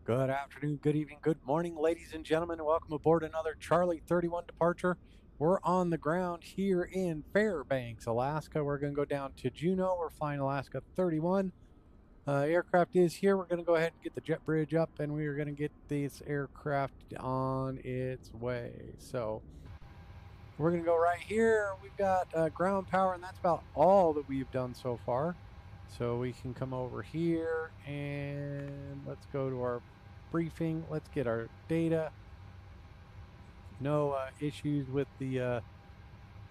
Good afternoon, good evening, good morning, ladies and gentlemen. Welcome aboard another Charlie 31 departure. We're on the ground here in Fairbanks, Alaska. We're going to go down to Juneau. We're flying Alaska 31. Aircraft is here. We're going to go ahead and get the jet bridge up, and we are going to get this aircraft on its way. So we're going to go right here. We've got ground power, and that's about all that we've done so far. So we can come over here and let's go to our briefing. Let's get our data. No issues with the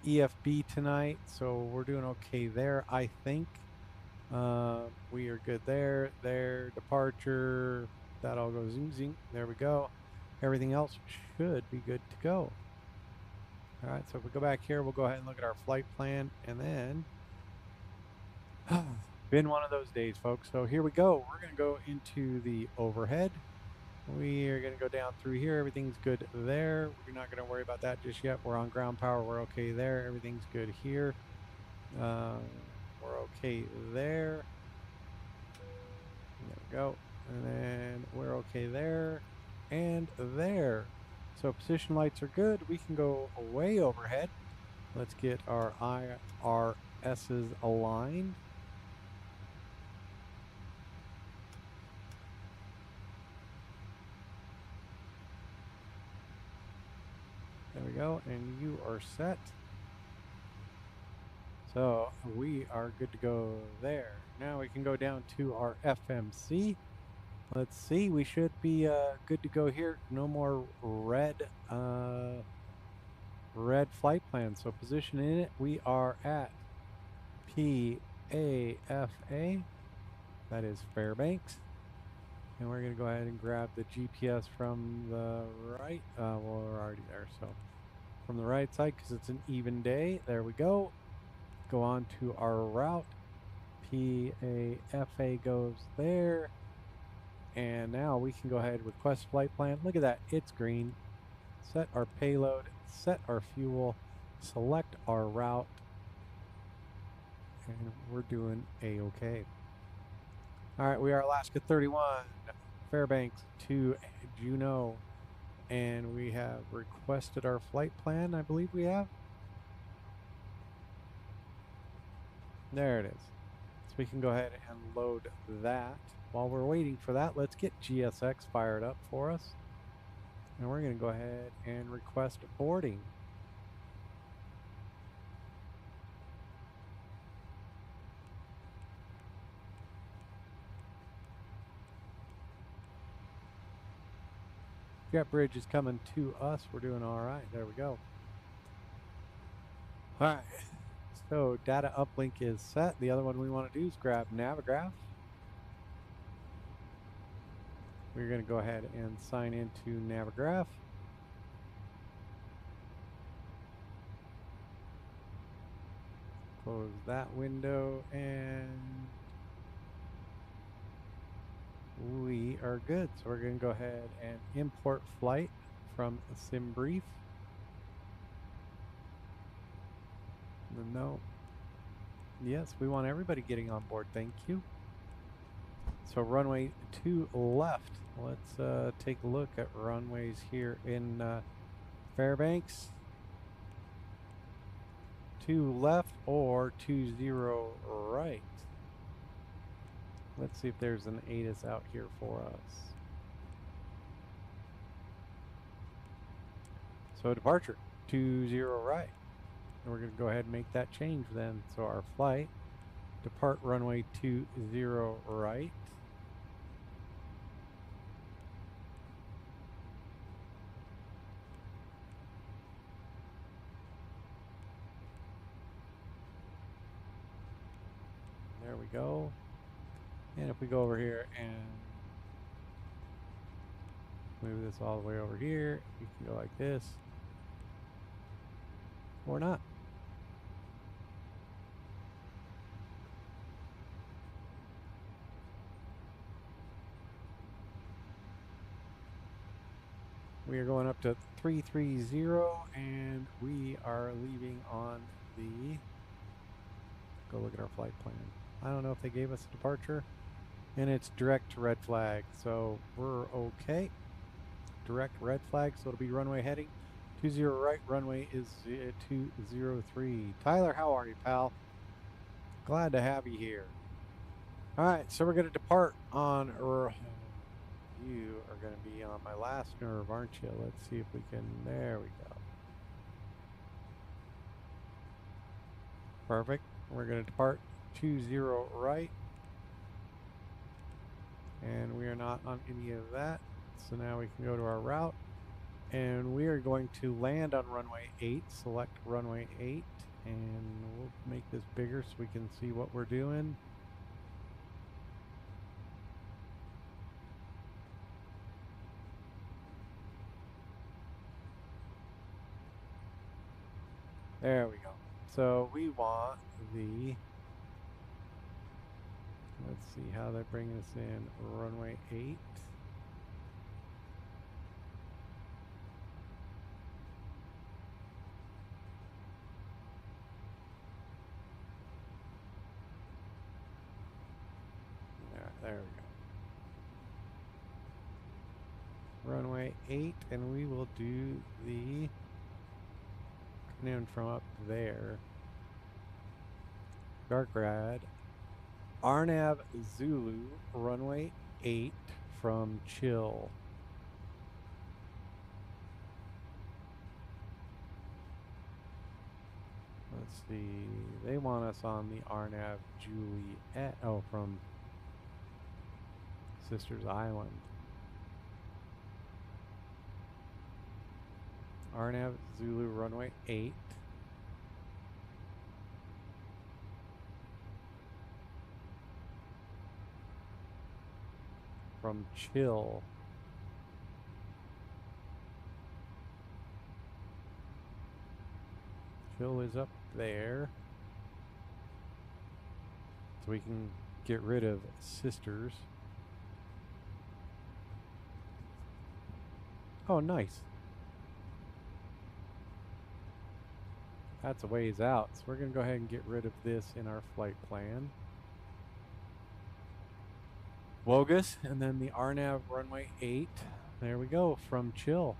EFB tonight, so we're doing okay there, I think. We are good there. There, departure. That all goes zing zing. There we go. Everything else should be good to go. All right, so if we go back here, we'll go ahead and look at our flight plan, and then been one of those days, folks. So here we go. We're going to go into the overhead. We are going to go down through here. Everything's good there. We're not going to worry about that just yet. We're on ground power. We're okay there. Everything's good here. We're okay there. There we go. And then we're okay there and there. So position lights are good. We can go way overhead. Let's get our IRSs aligned. There we go, and you are set. So we are good to go there. Now we can go down to our FMC. Let's see, we should be good to go here. No more red flight plan. So position in it, we are at PAFA. That is Fairbanks. And we're going to go ahead and grab the GPS from the right. Well, we're already there, so from the right side because it's an even day. There we go. Go on to our route. PAFA goes there. And now we can go ahead and request flight plan. Look at that. It's green. Set our payload. Set our fuel. Select our route. And we're doing A-OK. All right, we are Alaska 31, Fairbanks to Juneau. And we have requested our flight plan, I believe we have. There it is. So we can go ahead and load that. While we're waiting for that, let's get GSX fired up for us. And we're going to go ahead and request boarding. Jet bridge is coming to us. We're doing all right. There we go. All right. So data uplink is set. The other one we want to do is grab Navigraph. We're going to go ahead and sign into Navigraph. Close that window and we are good. So we're going to go ahead and import flight from SimBrief. No. Yes, we want everybody getting on board. Thank you. So runway 2 left. Let's take a look at runways here in Fairbanks. 2 left or 20 right. Let's see if there's an ATIS out here for us. So departure 20 right. And we're going to go ahead and make that change then. So our flight, depart runway 20 right. There we go. And if we go over here and move this all the way over here, we can go like this. Or not. We are going up to 330 and we are leaving on the, go look at our flight plan. I don't know if they gave us a departure. And it's direct to red flag, so we're okay. Direct red flag, so it'll be runway heading 20 right. Runway is 203. Tyler, how are you, pal? Glad to have you here. All right, so we're going to depart on, or you are going to be on my last nerve, aren't you? Let's see if we can, there we go. Perfect. We're going to depart 20 right. And we are not on any of that. So now we can go to our route. And we are going to land on runway 8. Select runway 8. And we'll make this bigger so we can see what we're doing. There we go. So we want the, let's see how they bring us in, runway 8. There we go. Runway 8, and we will do the, coming in from up there, dark red, Arnav Zulu, runway 8 from Chill. Let's see, they want us on the Arnav Juliet, oh, from Sisters Island. Arnav Zulu, runway 8. From Chill. Chill is up there. So we can get rid of Sisters. Oh, nice. That's a ways out. So we're going to go ahead and get rid of this in our flight plan. Wogus, and then the Arnav runway 8. There we go, from Chill.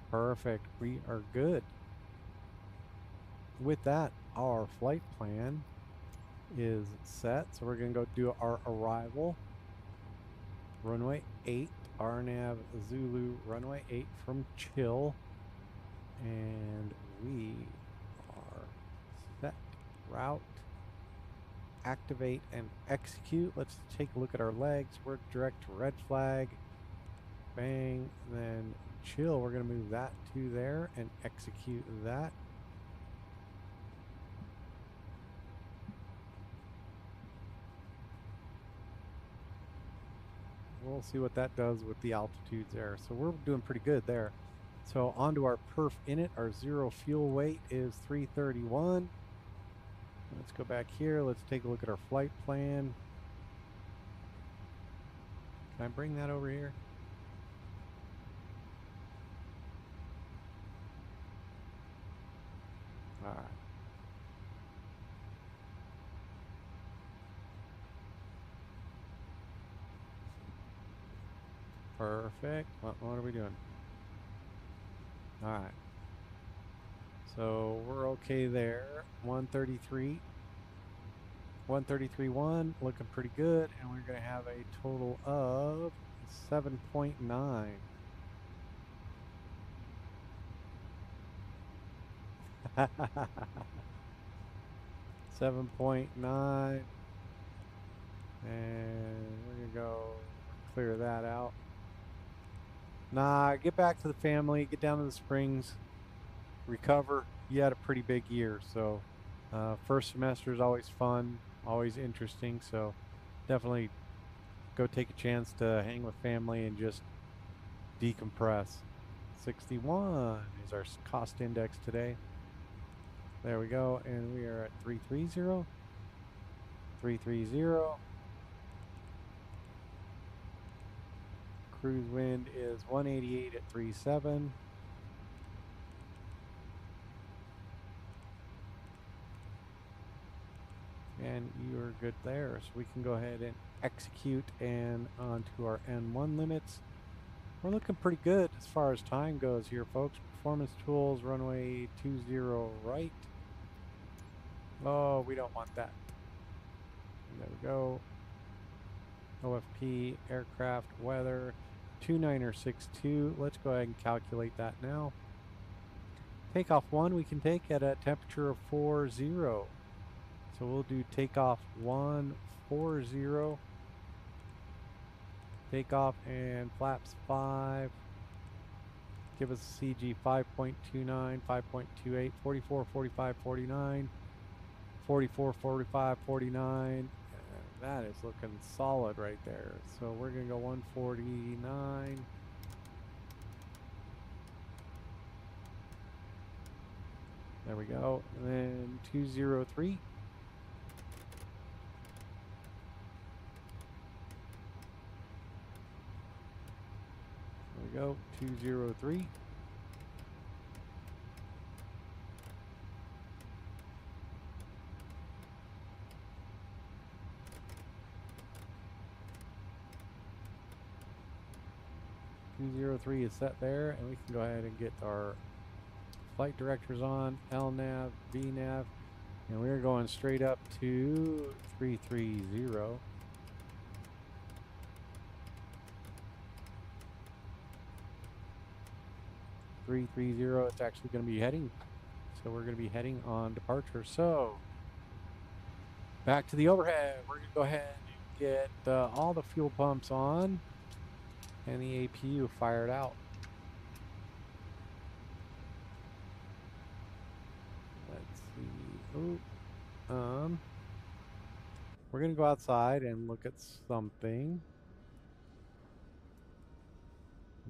Perfect. We are good. With that, our flight plan is set. So we're going to go do our arrival. Runway 8, Arnav Zulu, runway 8 from Chill. And we are set. Route, activate, and execute. Let's take a look at our legs. We're direct to red flag. Bang, then Chill. We're going to move that to there and execute that. We'll see what that does with the altitudes there. So we're doing pretty good there. So onto our perf init. Our zero fuel weight is 331. Let's go back here. Let's take a look at our flight plan. Can I bring that over here? All right. Perfect. What are we doing? All right. So we're okay there. 133. 133.1, looking pretty good. And we're going to have a total of 7.9. 7.9. And we're going to go clear that out. Nah, get back to the family, get down to the Springs, recover. You had a pretty big year, so first semester is always fun, always interesting, so definitely go take a chance to hang with family and just decompress. 61 is our cost index today. There we go, and we are at 330. 330. Cruise wind is 188 at 37. And you're good there. So we can go ahead and execute and onto our N1 limits. We're looking pretty good as far as time goes here, folks. Performance tools, runway 20 right. Oh, we don't want that. There we go. OFP, aircraft, weather, 2962. Let's go ahead and calculate that now. Takeoff 1 we can take at a temperature of 40. So we'll do takeoff 140. Takeoff and flaps 5. Give us a CG 5.29, 5.28, 44, 45, 49, 44, 45, 49. That is looking solid right there. So we're going to go 149. There we go. And then 203. There we go. 203. is set there, and we can go ahead and get our flight directors on, LNAV, VNAV, and we're going straight up to 330. It's actually going to be heading. So we're going to be heading on departure. So back to the overhead. We're going to go ahead and get all the fuel pumps on and the APU fired out. Let's see. Ooh. We're going to go outside and look at something.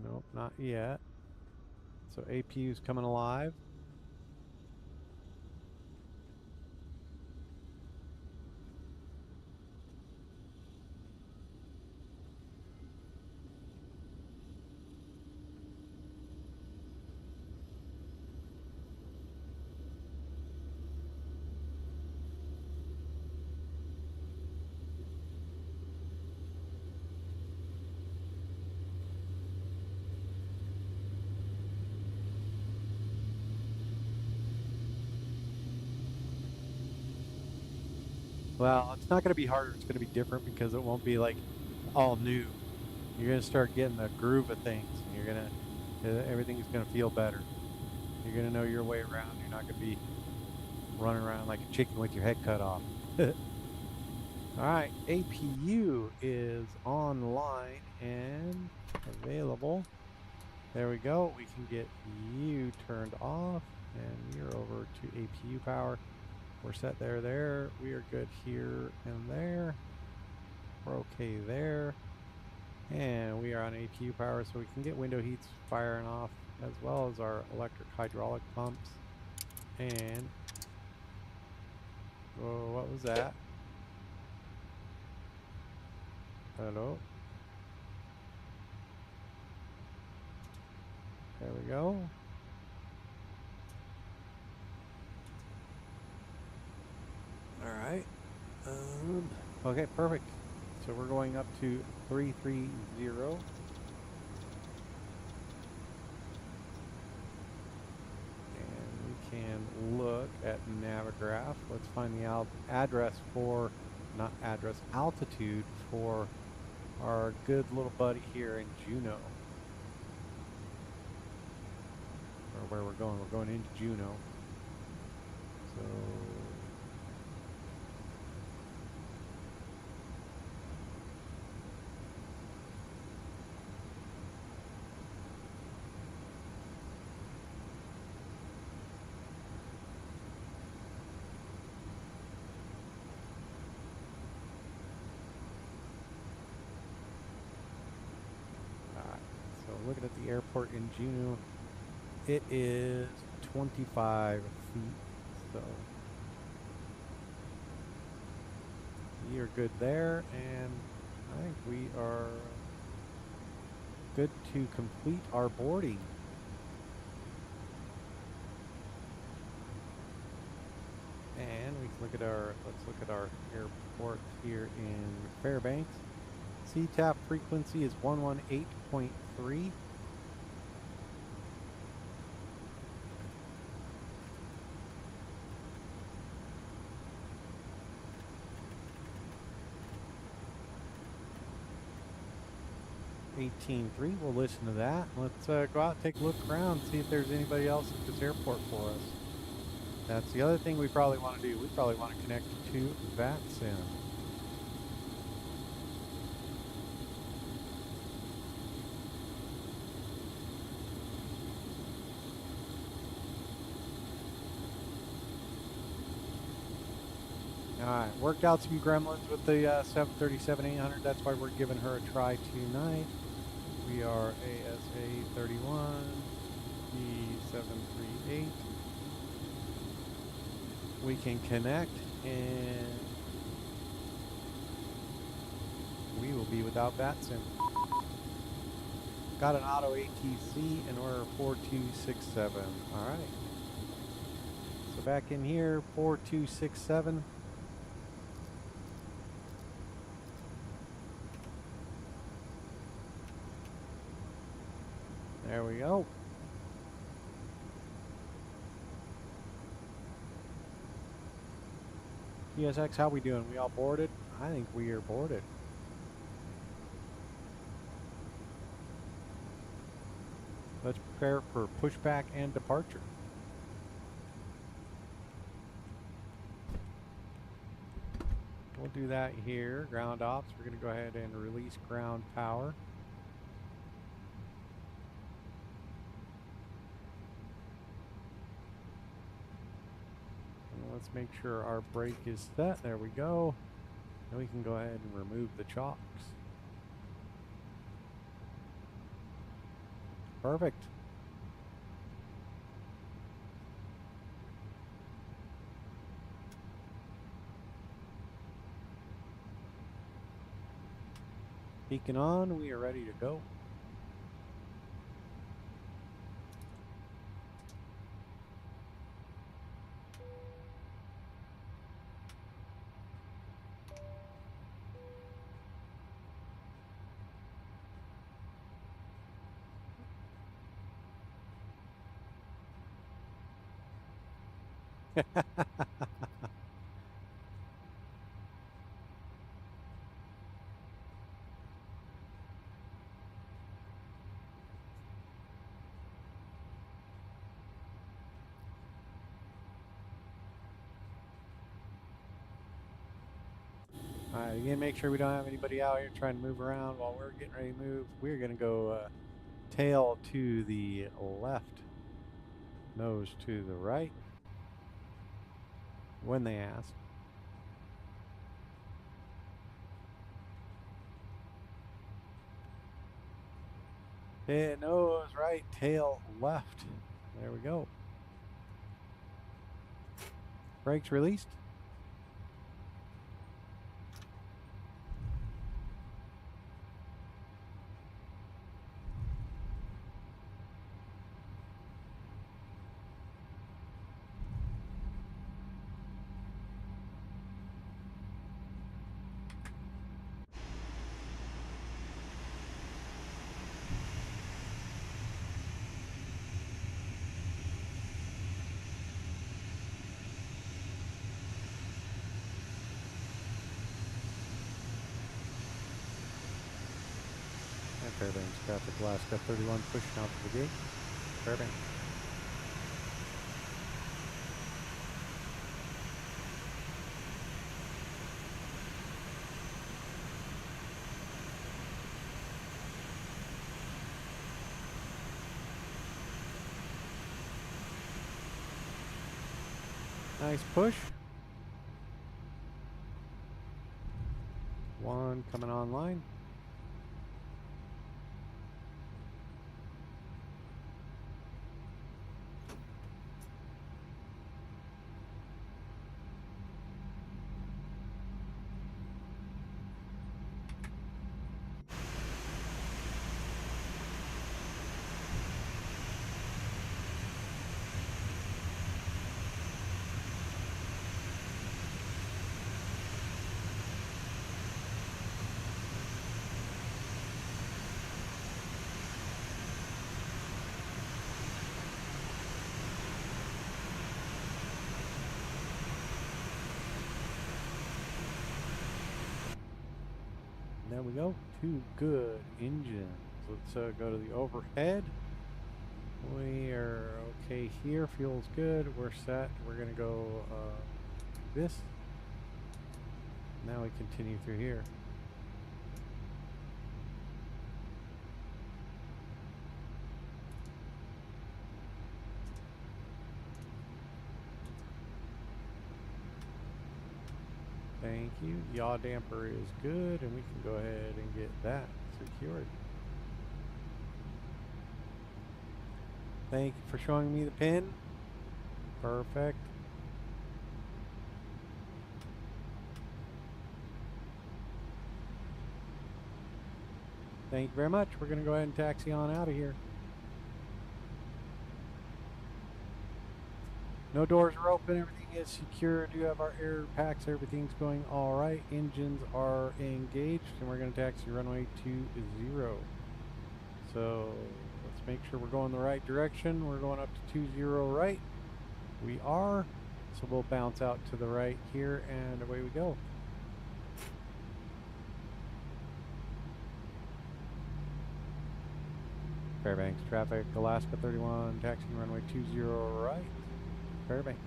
Nope, not yet. So APU's coming alive. Well, it's not going to be harder. It's going to be different because it won't be like all new. You're going to start getting the groove of things. And you're going to, everything's going to feel better. You're going to know your way around. You're not going to be running around like a chicken with your head cut off. All right, APU is online and available. There we go. We can get you turned off and you're over to APU power. We're set there. We are good here and there. We're okay there. And we are on APU power, so we can get window heats firing off as well as our electric hydraulic pumps. And oh, what was that? Hello. There we go. All right. Okay, perfect. So we're going up to 330. And we can look at Navigraph. Let's find the address for, not address, altitude for our good little buddy here in Juneau. Or where we're going. We're going into Juneau. So looking at the airport in Juneau, it is 25 feet, so we are good there, and I think we are good to complete our boarding. And we look at our airport here in Fairbanks. CTAP frequency is 118.3. We'll listen to that. Let's go out and take a look around, see if there's anybody else at this airport for us. That's the other thing we probably want to do. We probably want to connect to VATSIM. Alright, worked out some gremlins with the 737-800. That's why we're giving her a try tonight. We are ASA 31 B738. We can connect and we will be without VATSIM. Got an auto ATC and order 4267. Alright. So back in here, 4267. There we go. PSX, how we doing? We all boarded? I think we are boarded. Let's prepare for pushback and departure. We'll do that here. Ground ops. We're going to go ahead and release ground power. Let's make sure our brake is set. There we go. Then we can go ahead and remove the chocks. Perfect. Beacon on, we are ready to go. Alright, again, make sure we don't have anybody out here trying to move around while we're getting ready to move. We're going to go tail to the left, nose to the right, when they ask. Nose right, tail left. There we go. Brakes released. Fairbanks traffic, Alaska 31 pushing out to the gate. Fairbanks. Nice push. One coming online. There we go. 2 good engines. Let's go to the overhead. We are okay here. Fuel's good. We're set. We're going to go this. Now we continue through here. Thank you. Yaw damper is good, and we can go ahead and get that secured. Thank you for showing me the pin. Perfect. Thank you very much. We're going to go ahead and taxi on out of here. No doors are open. Everything is secure. Do have our air packs. Everything's going all right. Engines are engaged, and we're going to taxi runway 20. So let's make sure we're going the right direction. We're going up to 20 right. We are. So we'll bounce out to the right here, and away we go. Fairbanks traffic, Alaska 31, taxiing runway 20 right. Fairbanks.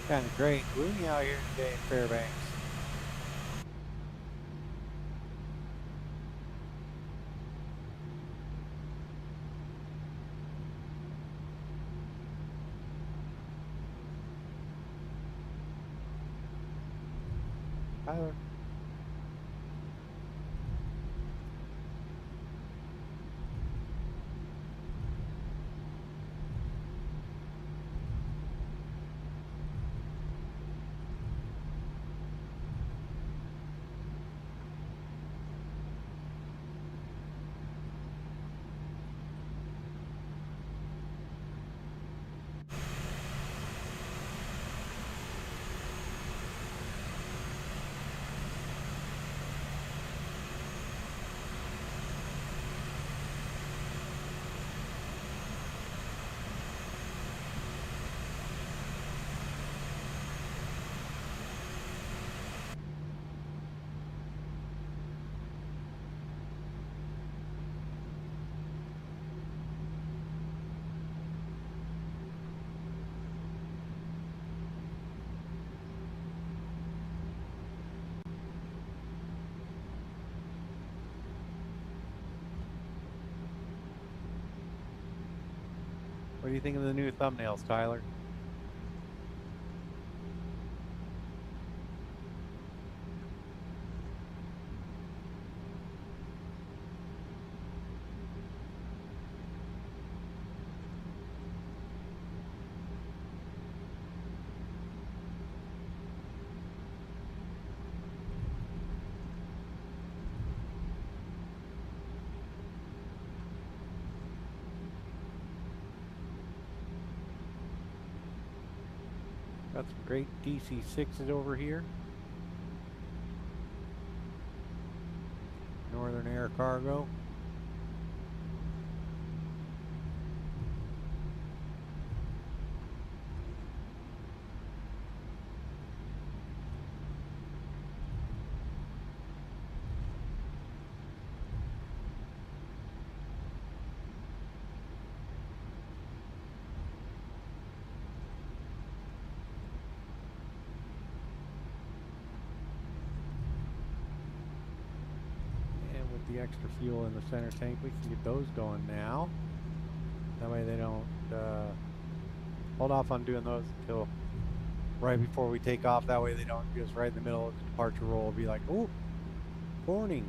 Kind of great. Gloomy out here today in Fairbanks. Tyler. What do you think of the new thumbnails, Tyler? Got some great DC-6s over here. Northern Air Cargo. The extra fuel in the center tank, we can get those going now. That way they don't hold off on doing those until right before we take off. That way they don't just right in the middle of the departure roll be like, oh, warning.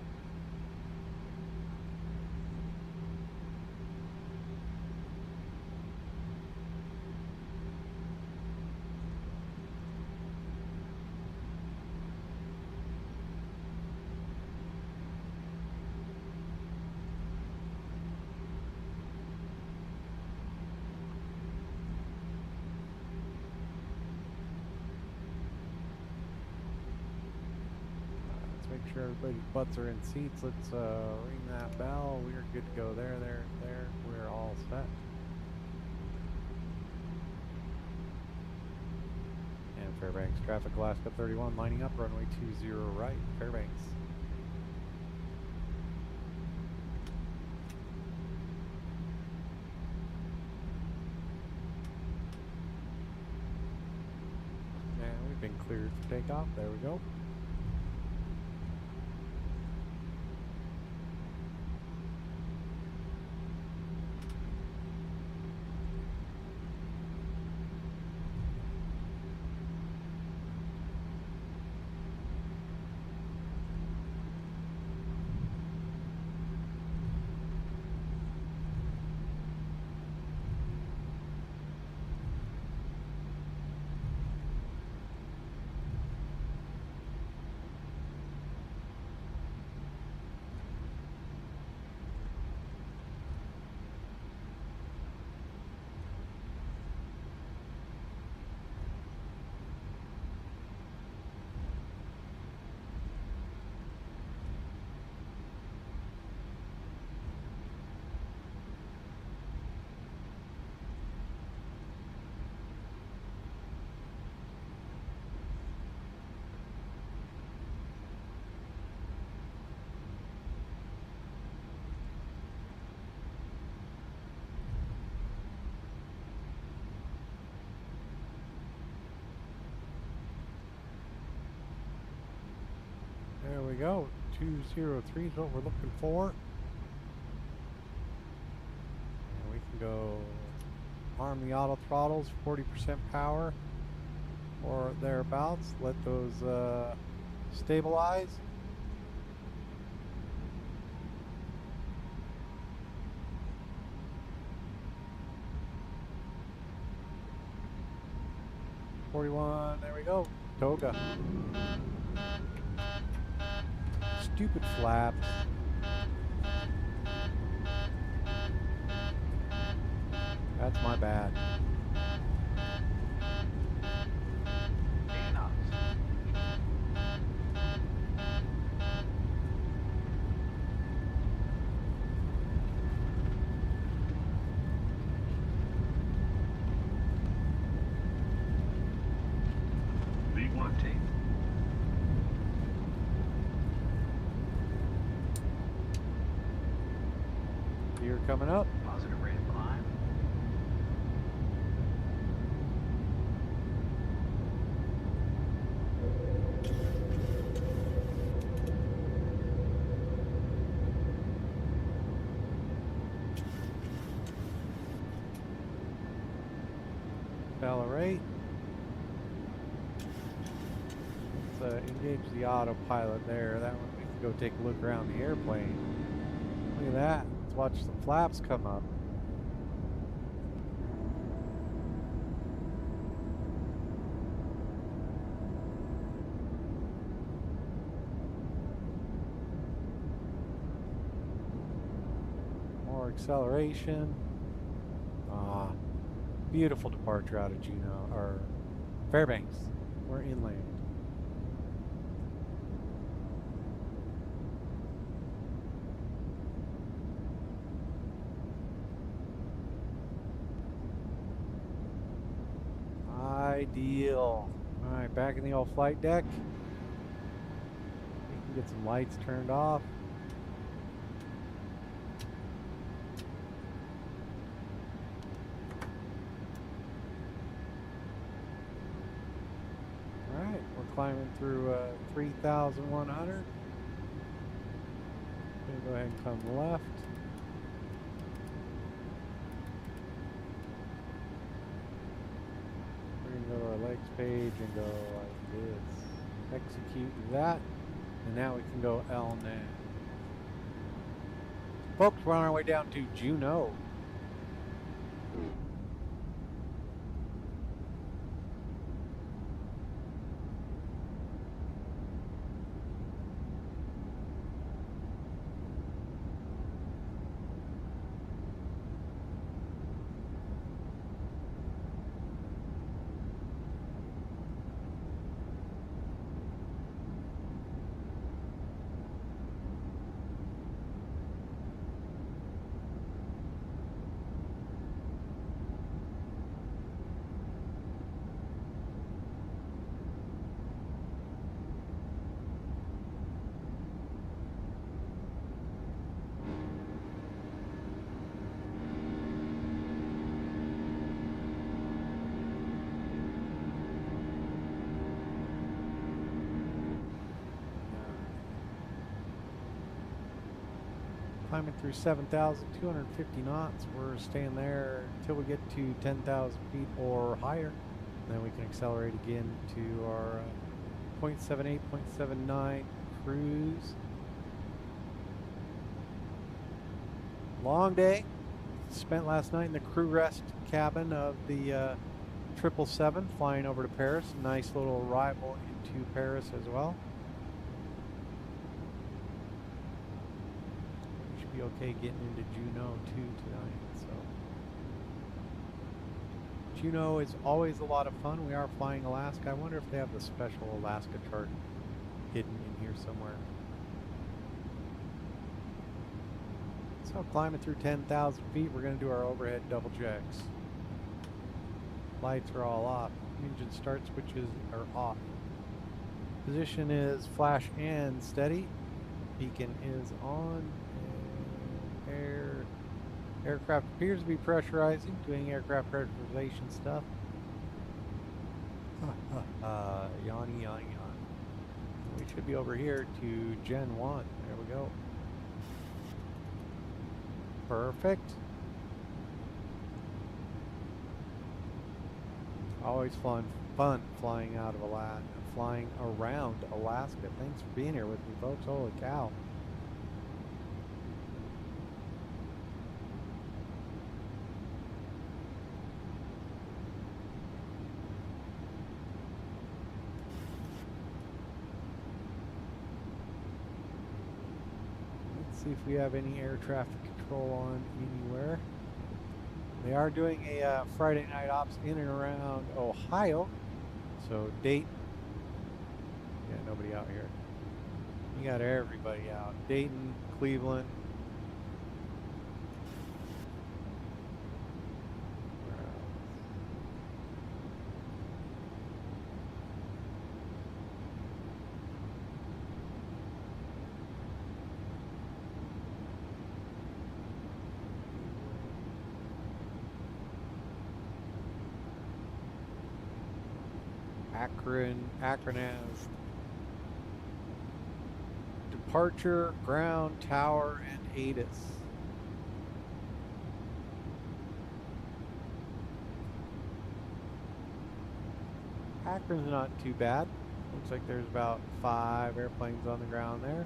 Make sure everybody's butts are in seats. Let's ring that bell. We're good to go there. We're all set. And Fairbanks traffic, Alaska 31, lining up, runway 20 right, Fairbanks. And we've been cleared for takeoff. There we go. There we go. 203 is what we're looking for. And we can go arm the auto throttles, 40% power or thereabouts. Let those stabilize. There we go. Toga. Stupid flaps. That's my bad. Gear coming up. Positive rate of climb. Accelerate. Let's engage the autopilot there. That one we can go take a look around the airplane. Look at that. Let's watch the flaps come up. More acceleration. Ah, beautiful departure out of Juneau, or Fairbanks. We're inland. Ideal. All right, back in the old flight deck. We can get some lights turned off. All right, we're climbing through 3,100. Gonna go ahead and come left. next page and go like this. Execute that, and now we can go LNAV. Folks, we're on our way down to Juneau. Climbing through 7,250 knots. We're staying there until we get to 10,000 feet or higher. Then we can accelerate again to our 0.78, 0.79 cruise. Long day. Spent last night in the crew rest cabin of the 777 flying over to Paris. Nice little arrival into Paris as well. Be okay getting into Juneau too tonight. So Juneau is always a lot of fun. We are flying Alaska. I wonder if they have the special Alaska chart hidden in here somewhere. So climbing through 10,000 feet, we're going to do our overhead double checks. Lights are all off. Engine start switches are off. Position is flash and steady. Beacon is on. Aircraft appears to be pressurizing, doing aircraft pressurization stuff. Yawny, yawny, yawn. We should be over here to Gen 1. There we go. Perfect. Always fun flying out of Alaska, flying around Alaska. Thanks for being here with me, folks. Holy cow. See if we have any air traffic control on anywhere. They are doing a Friday night ops in and around Ohio. So Dayton. Yeah, nobody out here. You got everybody out. Dayton, Cleveland. Akron has departure, ground, tower, and ATIS. Akron's not too bad. Looks like there's about 5 airplanes on the ground there.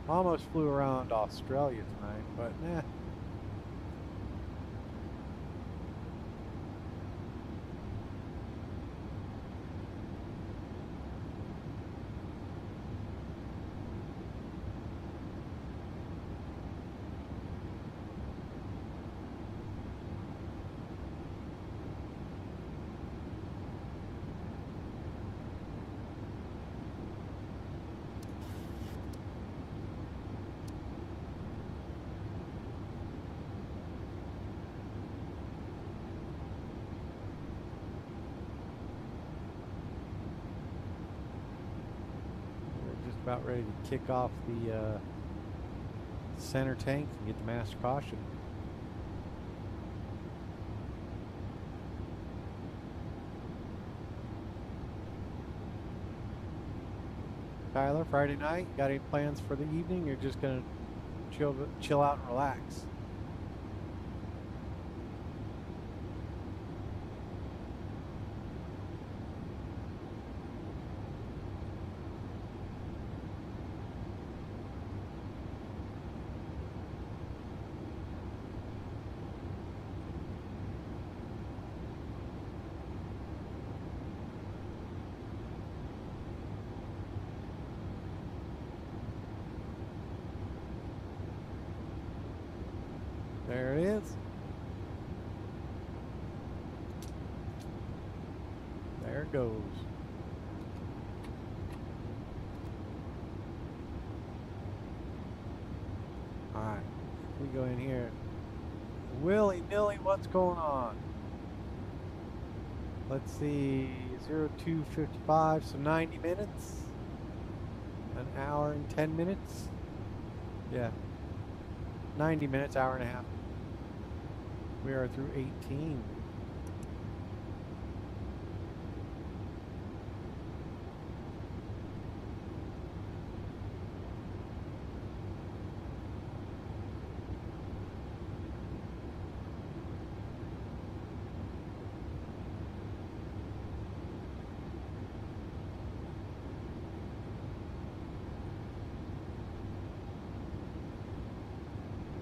Almost flew around Australia tonight, but nah. About ready to kick off the center tank and get the master caution. Tyler, Friday night, got any plans for the evening? You're just gonna chill out and relax? There it is. There it goes. All right, we go in here. Willy-nilly, what's going on? Let's see, 02:55, so 90 minutes. An hour and 10 minutes. Yeah, 90 minutes, hour and a half. We are through 18.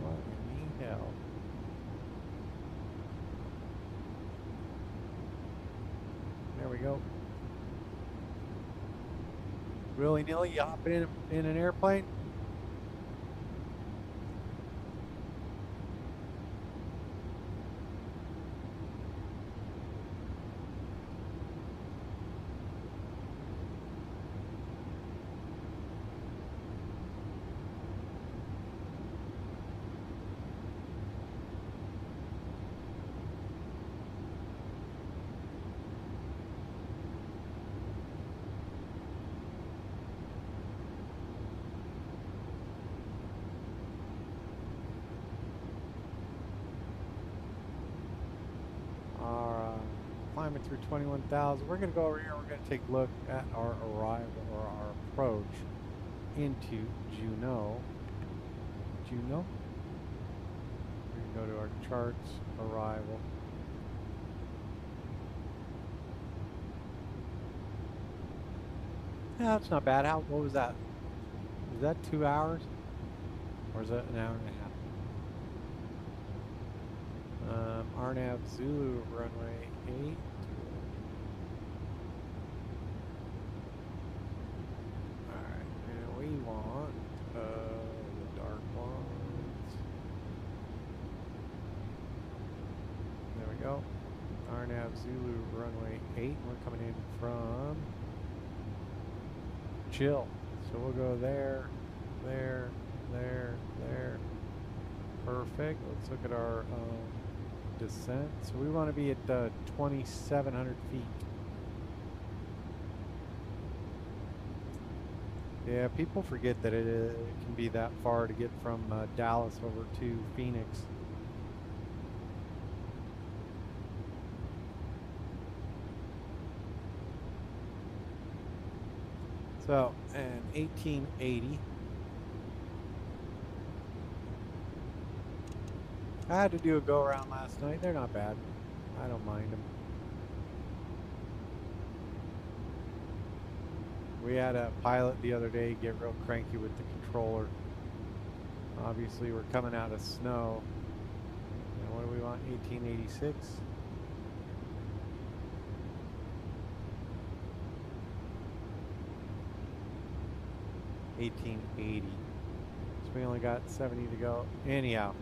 What in the hell? There we go. Willy-nilly, you hopping in an airplane? Climbing through 21,000. We're going to go over here. We're going to take a look at our arrival or our approach into Juneau. Juneau. We're going to go to our charts, arrival. Yeah, that's not bad. What was that? Was that 2 hours? Or is that an hour and a half? RNAV Zulu runway 8. Alright, and we want the dark ones. There we go. RNAV Zulu runway 8. We're coming in from Chill. So we'll go there, there, there, there. Perfect. Let's look at our descent. So we want to be at 2,700 feet. Yeah, people forget that it can be that far to get from Dallas over to Phoenix. So, in 1880, I had to do a go around last night. They're not bad. I don't mind them. We had a pilot the other day get real cranky with the controller. Obviously, we're coming out of snow. And what do we want? 1886. $18.80. So we only got 70 to go. Anyhow.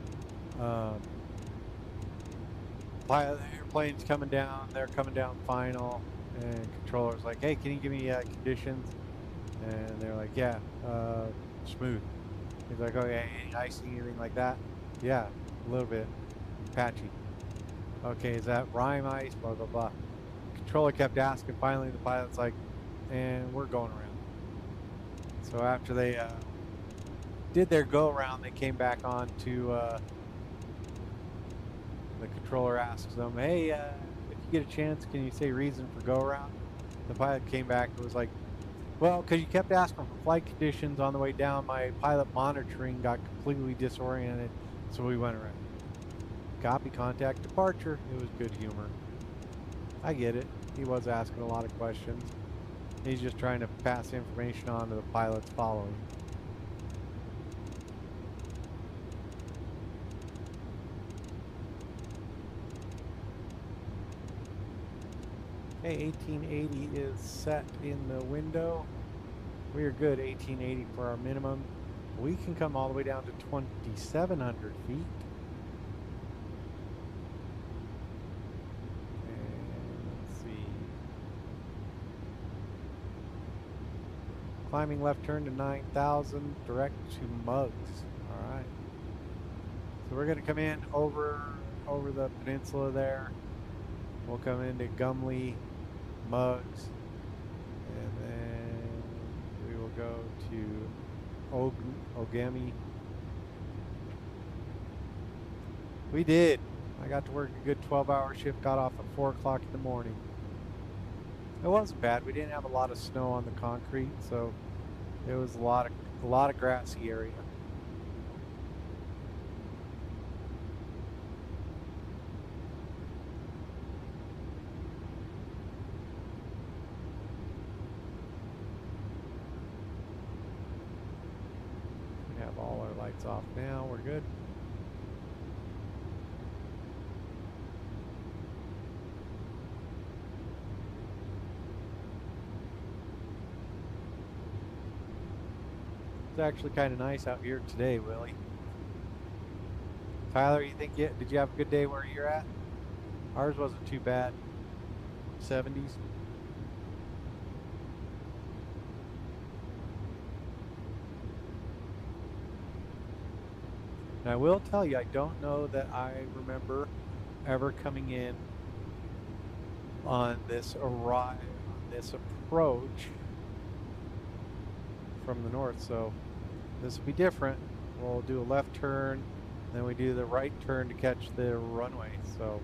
Pilot airplane's coming down. They're coming down final, and controller's like, "Hey, can you give me conditions?" And they're like, "Yeah, smooth." He's like, "Oh yeah, any icing, anything like that?" "Yeah, a little bit, patchy." "Okay, is that rime ice?" Blah blah blah. Controller kept asking. Finally, the pilot's like, "And we're going around." So after they did their go around, they came back on to. The controller asks them, "Hey, if you get a chance, can you say reason for go around?" The pilot came back and was like, Well, because you kept asking for flight conditions on the way down, my pilot monitoring got completely disoriented, so we went around. Copy, contact, departure. It was good humor. I get it. He was asking a lot of questions. He's just trying to pass information on to the pilots following. Okay, 1880 is set in the window. We are good, 1880 for our minimum. We can come all the way down to 2,700 feet. Climbing left turn to 9,000, direct to Muggs. All right. So we're going to come in over the peninsula there. We'll come into Gumley, Muggs, and then we will go to Ogemi. We did. I got to work a good 12-hour shift, got off at 4 o'clock in the morning. It wasn't bad. We didn't have a lot of snow on the concrete, so it was a lot of grassy area. We have all our lights off now. We're good. It's actually kind of nice out here today, Willie. Tyler, you think did you have a good day where you're at? Ours wasn't too bad. 70s. And I will tell you, I don't know that I remember ever coming in on this approach from the north, so this will be different. We'll do a left turn, then we do the right turn to catch the runway. So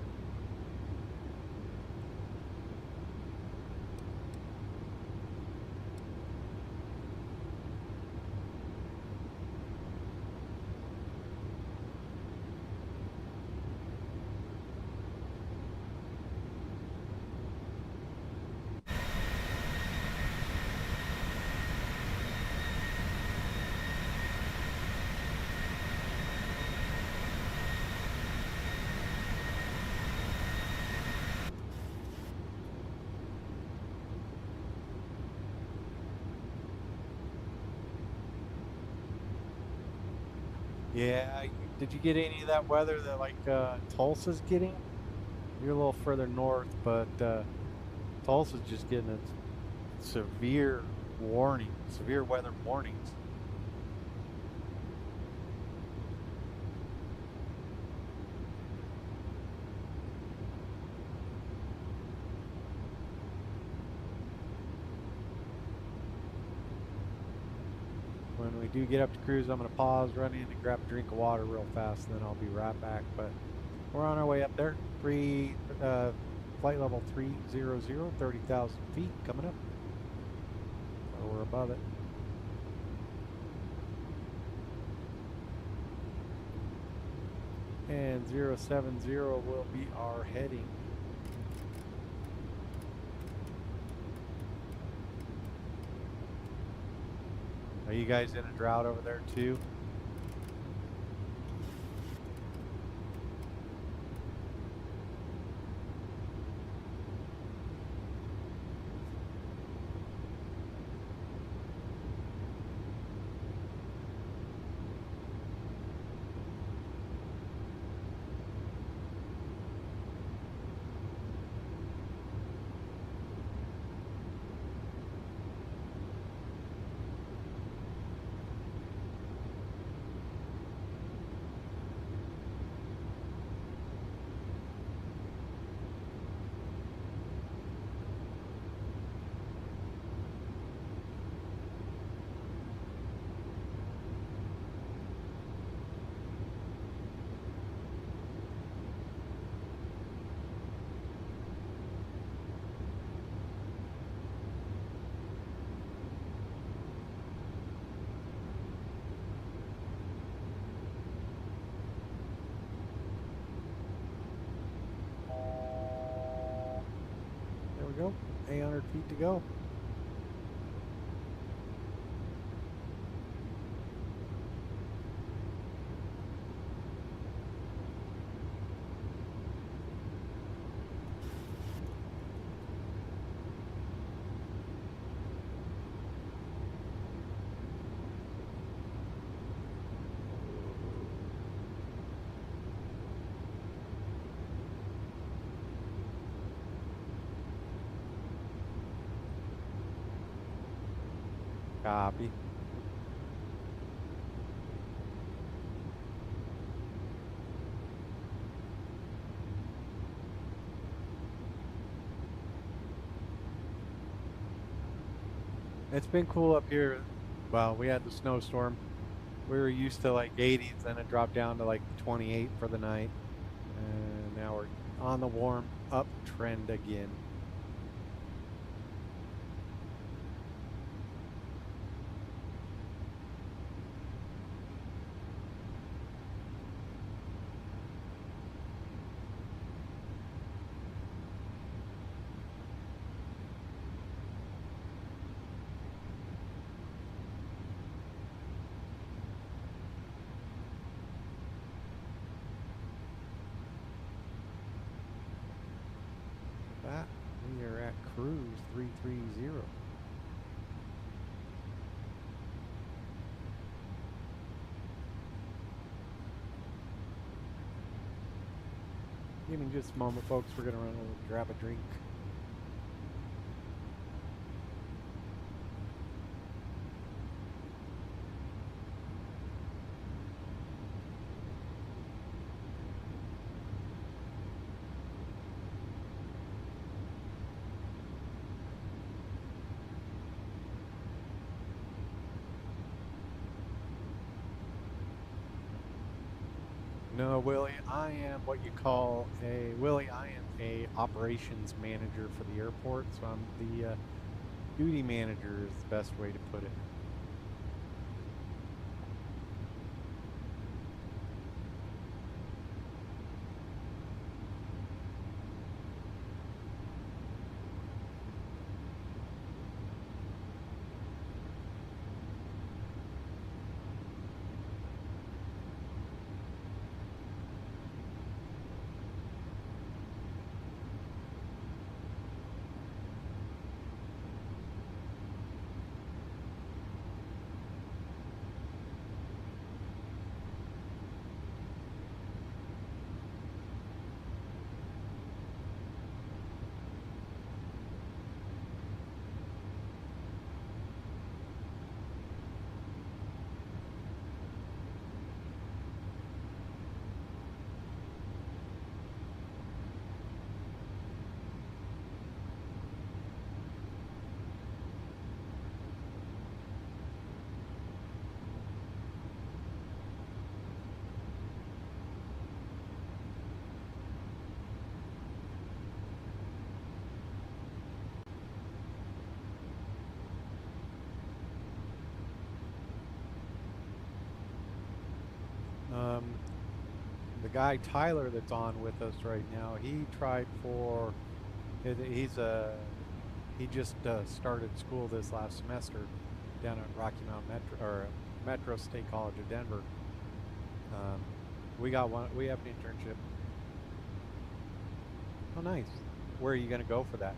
yeah, did you get any of that weather that like Tulsa's getting? You're a little further north, but Tulsa's just getting a severe weather warnings. When we do get up to cruise, I'm going to pause, run in and grab a drink of water real fast, and then I'll be right back. But we're on our way up there. Flight level 300, 30,000 feet coming up. So we're above it. And 070 will be our heading. Are you guys in a drought over there too? 800 feet to go. Copy. It's been cool up here. Well, we had the snowstorm. We were used to like 80s, then it dropped down to like 28 for the night. And now we're on the warm uptrend again. We are at cruise 330. Give me just a moment, folks. We're going to run over and grab a drink. No, Willie, I am what you call I am a operations manager for the airport, so I'm the duty manager is the best way to put it. The guy Tyler that's on with us right now, he tried for he just started school this last semester down at Rocky Mountain Metro State College of Denver. We have an internship. Oh, nice. Where are you going to go for that?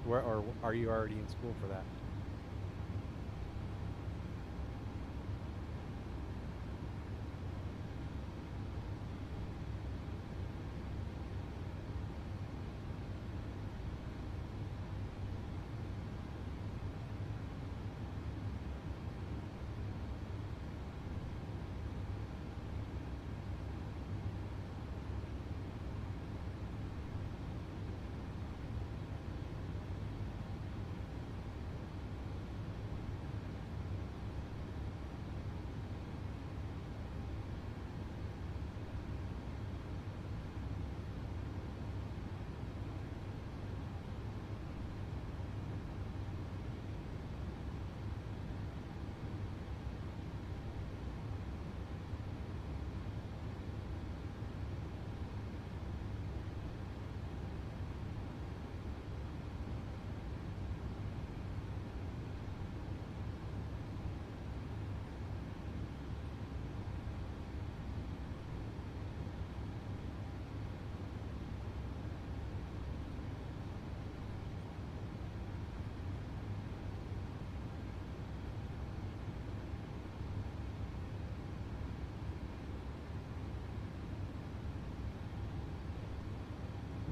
Or are you already in school for that?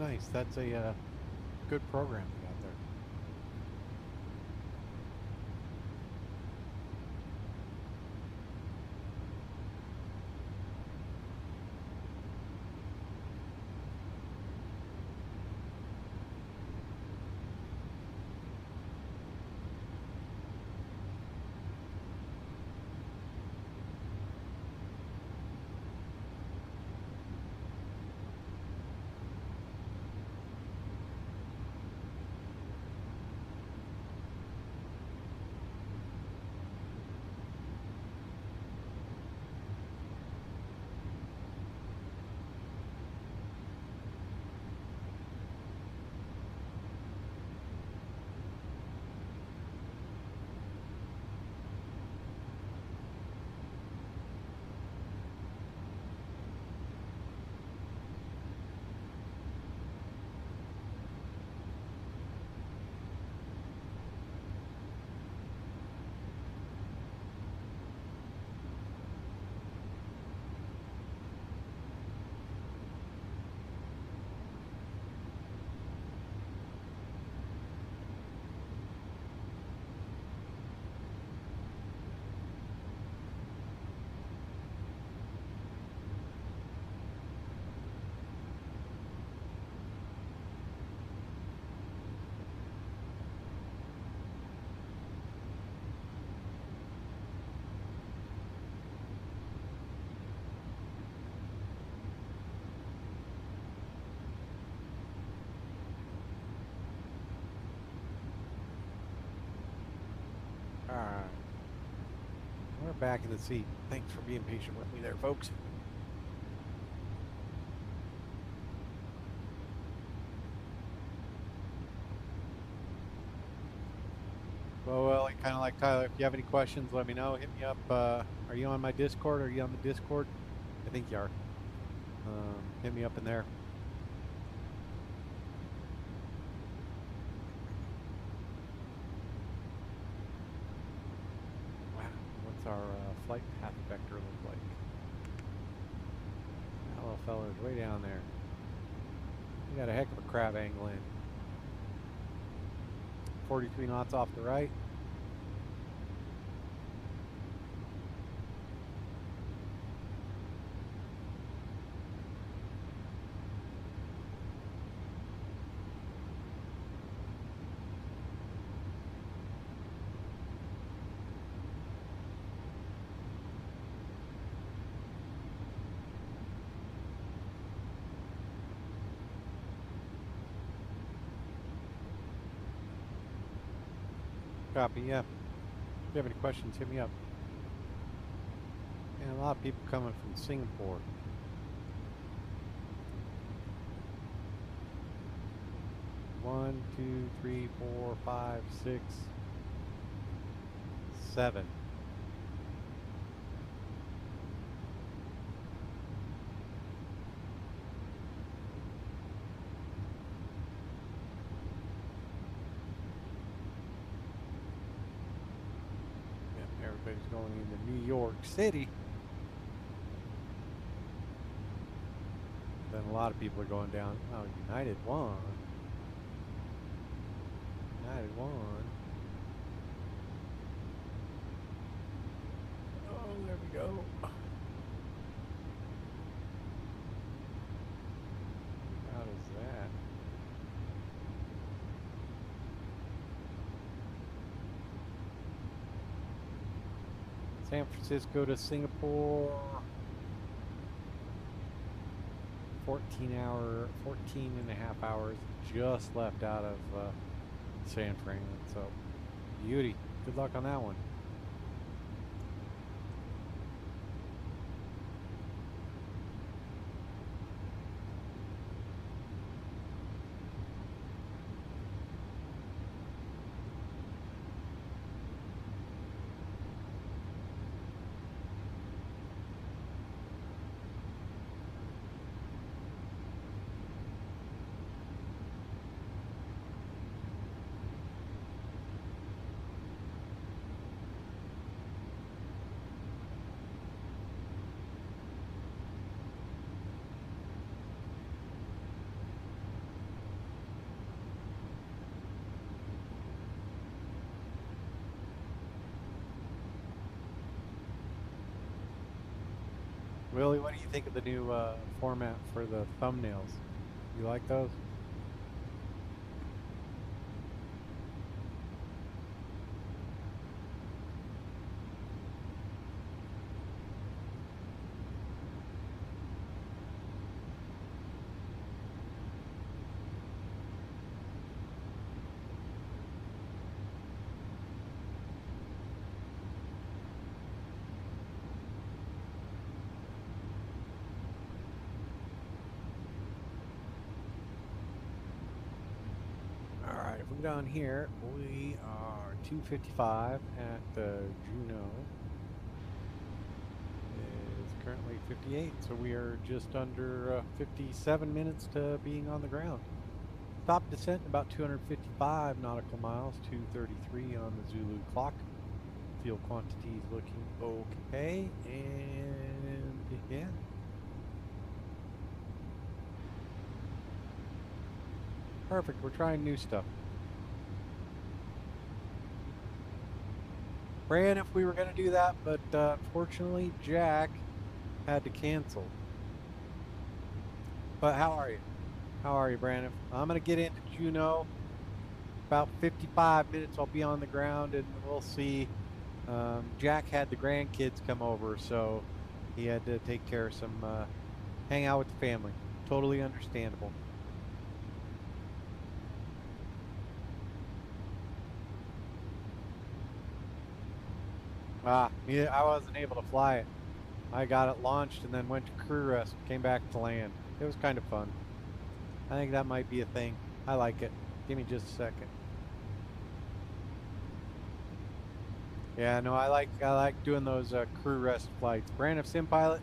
Nice. That's a good program you got there. All right. We're back in the seat. Thanks for being patient with me there, folks. Well, kind of like Tyler, if you have any questions, let me know. Hit me up. Are you on my Discord? Are you on the Discord? I think you are. Hit me up in there. Wow, what's our flight path vector look like? That little fella's way down there. We got a heck of a crab angle in. 43 knots off the right. Copy, yeah. If you have any questions, hit me up. And a lot of people coming from Singapore. One, two, three, 4, 5, 6, 7. Everybody's going into New York City. Then a lot of people are going down. Oh, United won. United won. Oh, there we go. How does that? San Francisco to Singapore, 14 and a half hours just left out of San Fran. So beauty. Good luck on that one. Willie, what do you think of the new format for the thumbnails? You like those? Alright, if we go down here, we are 2:55 at the Juneau. It's currently 58, so we are just under 57 minutes to being on the ground. Top descent about 255 nautical miles, 233 on the Zulu clock. Fuel quantities looking okay, and yeah. Perfect, we're trying new stuff. Ran if we were going to do that, but unfortunately Jack had to cancel. But how are you? How are you, Brandon? I'm going to get into Juneau. About 55 minutes I'll be on the ground, and we'll see. Jack had the grandkids come over, so he had to take care of some, hang out with the family. Totally understandable. Yeah, I wasn't able to fly it. I got it launched and then went to crew rest, came back to land. It was kind of fun. I think that might be a thing. I like it. Give me just a second. Yeah, no, I like doing those crew rest flights. Brandon Sim Pilot,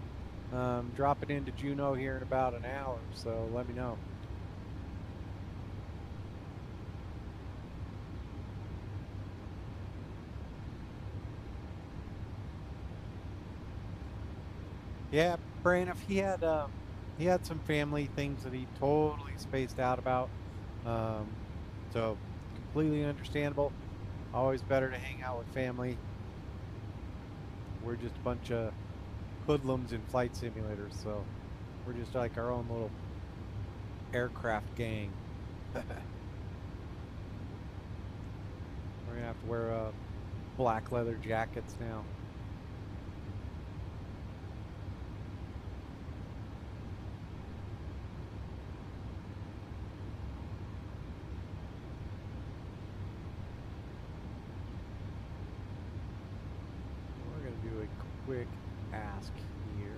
dropping into Juneau here in about an hour, so let me know. Yeah, Brandon, if he had some family things that he totally spaced out about, um, so completely understandable. Always better to hang out with family. We're just a bunch of hoodlums in flight simulators, so we're just like our own little aircraft gang. We're gonna have to wear black leather jackets now. We're gonna do a quick ask here.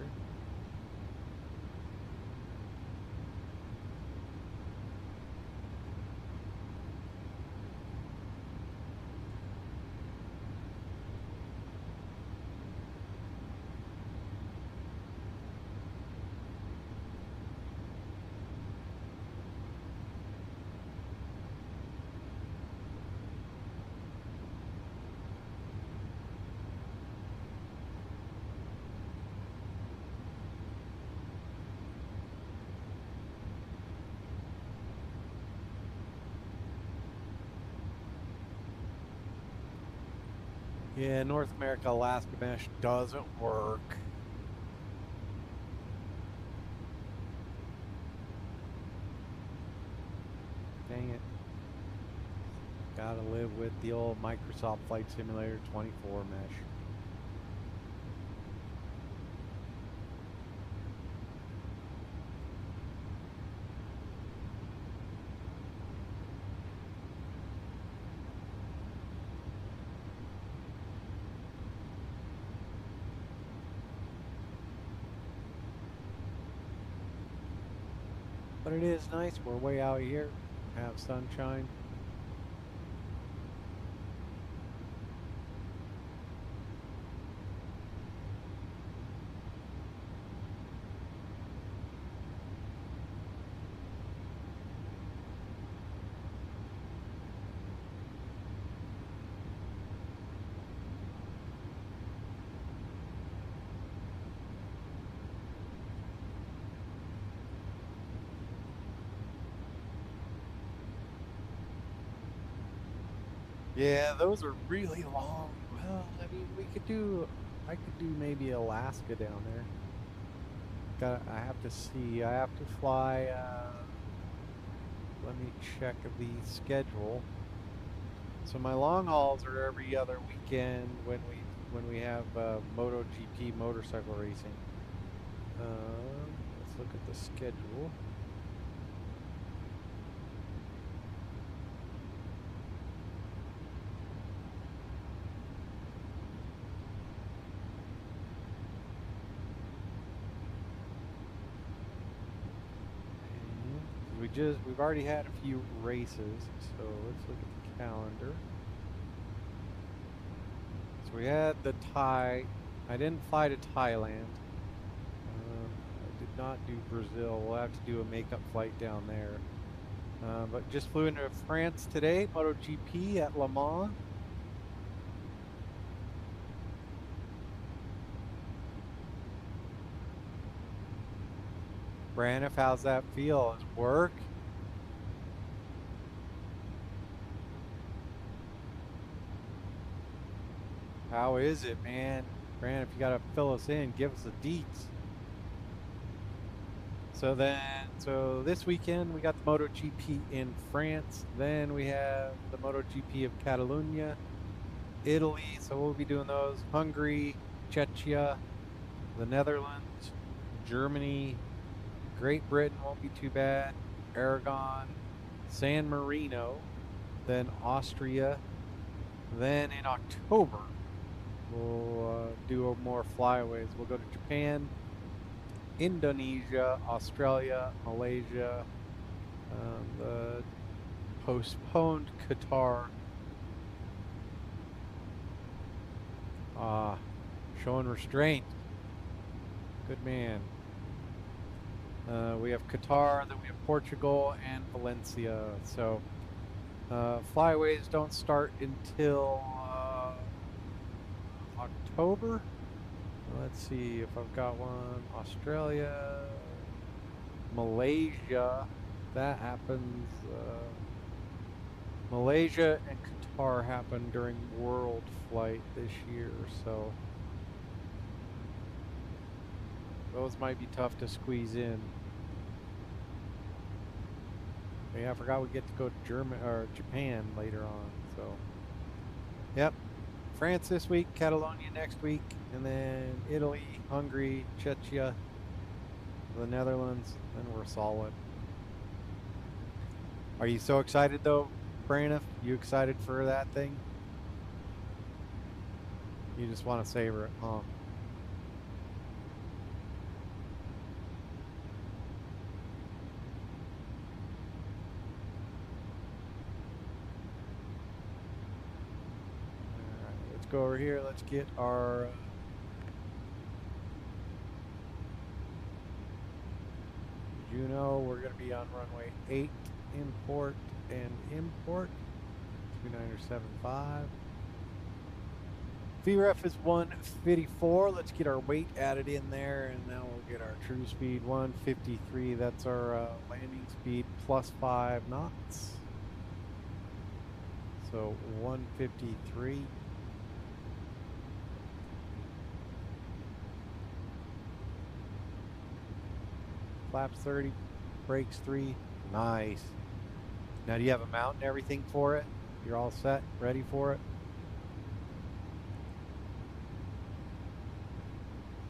Yeah, North America Alaska mesh doesn't work. Dang it. Gotta live with the old Microsoft Flight Simulator 24 mesh. But it is nice. We're way out here. Have sunshine. Yeah, those are really long. Well, I mean, I could do maybe Alaska down there. I have to see. I have to fly. Let me check the schedule. So my long hauls are every other weekend when we have MotoGP motorcycle racing. Let's look at the schedule. We've already had a few races, so let's look at the calendar. So we had the Thai. I didn't fly to Thailand. I did not do Brazil. We'll have to do a makeup flight down there. But just flew into France today, MotoGP at Le Mans. Braniff, how's that feel? Is work? How is it, man? Braniff, you gotta fill us in. Give us the deets. So this weekend we got the MotoGP in France. Then we have the MotoGP of Catalonia, Italy. So we'll be doing those. Hungary, Czechia, the Netherlands, Germany, Great Britain won't be too bad. Aragon, San Marino, then Austria. Then in October, we'll do more flyaways. We'll go to Japan, Indonesia, Australia, Malaysia, the postponed Qatar. Showing restraint. Good man. We have Qatar, then we have Portugal and Valencia. So flyaways don't start until October. Let's see if I've got one. Australia, Malaysia, that happens. Malaysia and Qatar happened during World Flight this year, so those might be tough to squeeze in. Yeah, I forgot we get to go to Japan later on. So, yep, France this week, Catalonia next week, and then Italy, Hungary, Czechia, the Netherlands, and we're solid. Are you so excited though, Braniff? You excited for that thing? You just want to savor it, huh? Go over here. Let's get our Juneau. We're going to be on runway 8, import and import. 2975. VREF is 154. Let's get our weight added in there, and now we'll get our true speed 153. That's our landing speed plus 5 knots. So 153. Flaps 30, brakes 3. Nice. Now, do you have a mount and everything for it? You're all set, ready for it?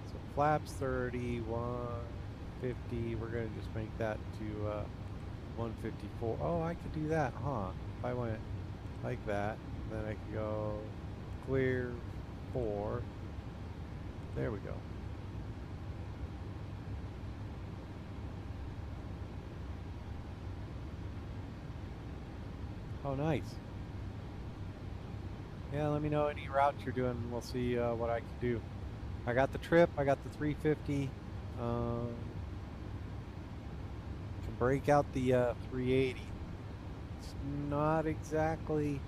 So flaps 30, 150. We're going to just make that to 154. Oh, I could do that, huh? If I went like that, then I could go clear 4. There we go. Oh, nice. Yeah, let me know any routes you're doing, and we'll see what I can do. I got the trip. I got the 350. Can break out the 380. It's not exactly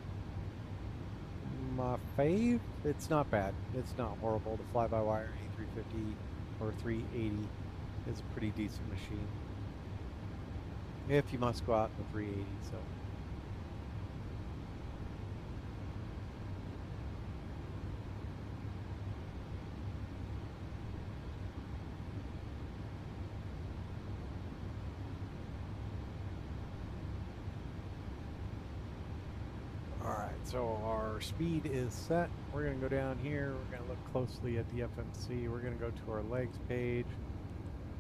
my fave. It's not bad. It's not horrible. The fly-by-wire A350 or 380 is a pretty decent machine. If you must go out in the 380, so. so our speed is set. We're going to go down here. We're going to look closely at the FMC. We're going to go to our legs page.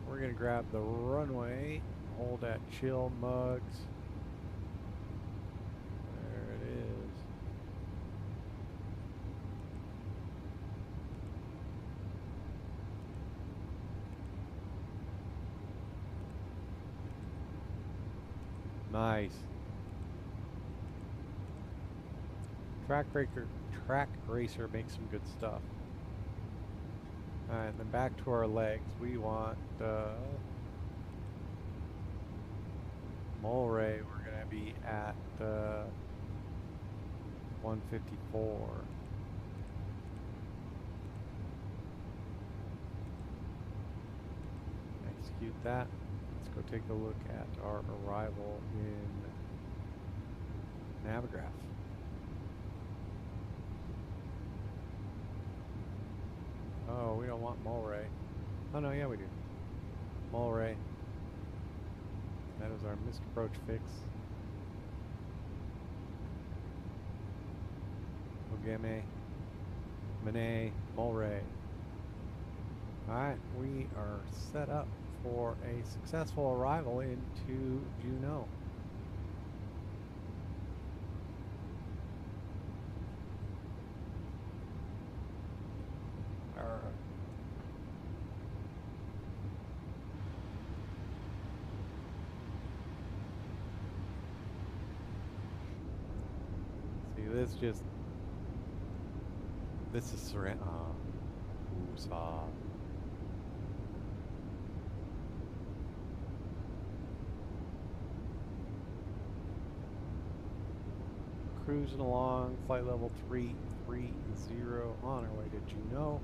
We're going to grab the runway, hold that chill mugs. There it is. Nice. Track racer makes some good stuff. Alright, and then back to our legs. We want Mulray. We're going to be at 154. Execute that. Let's go take a look at our arrival in Navigraph. Oh, we don't want Mulray. Oh no, yeah we do. Mulray. That is our missed approach fix. Ogeme, Manet, Mulray. Alright, we are set up for a successful arrival into Juneau. This is surround. Woosah. Cruising along, flight level 330 on our way to Juneau.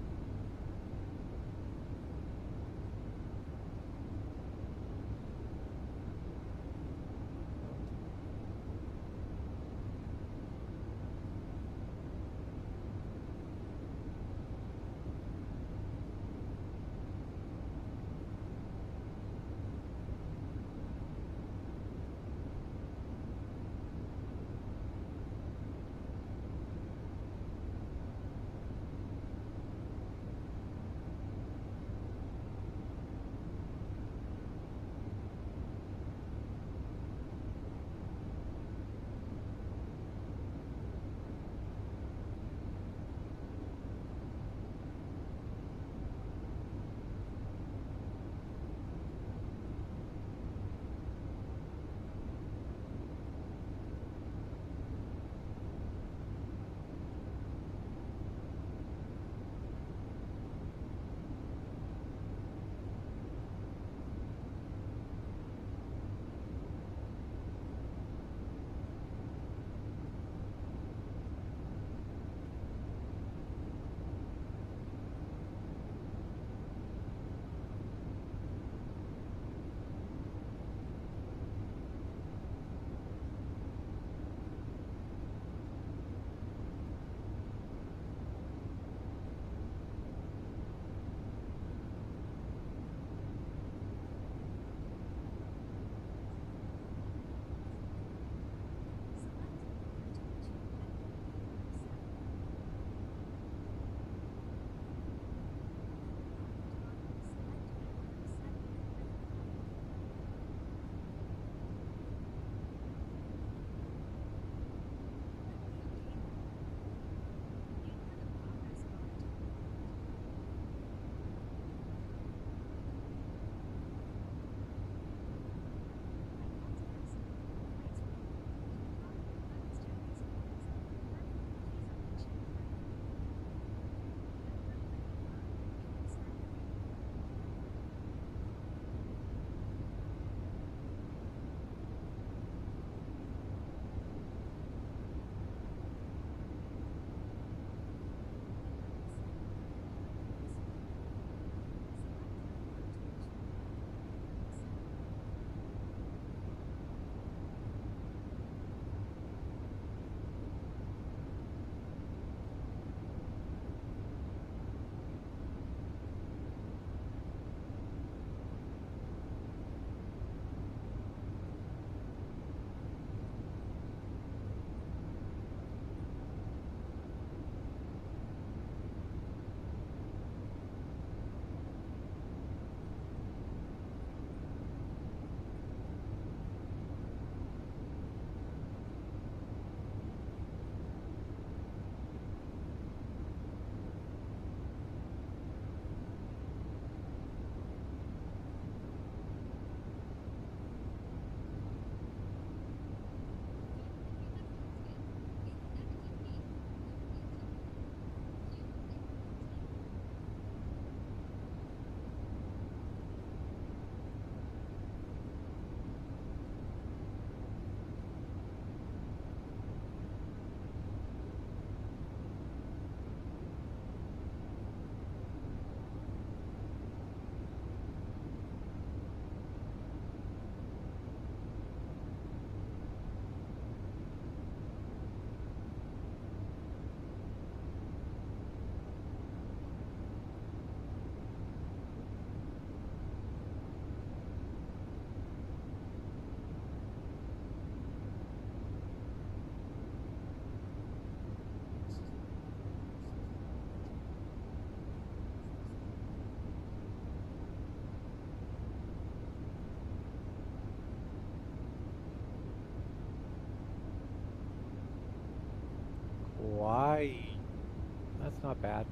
That's not bad.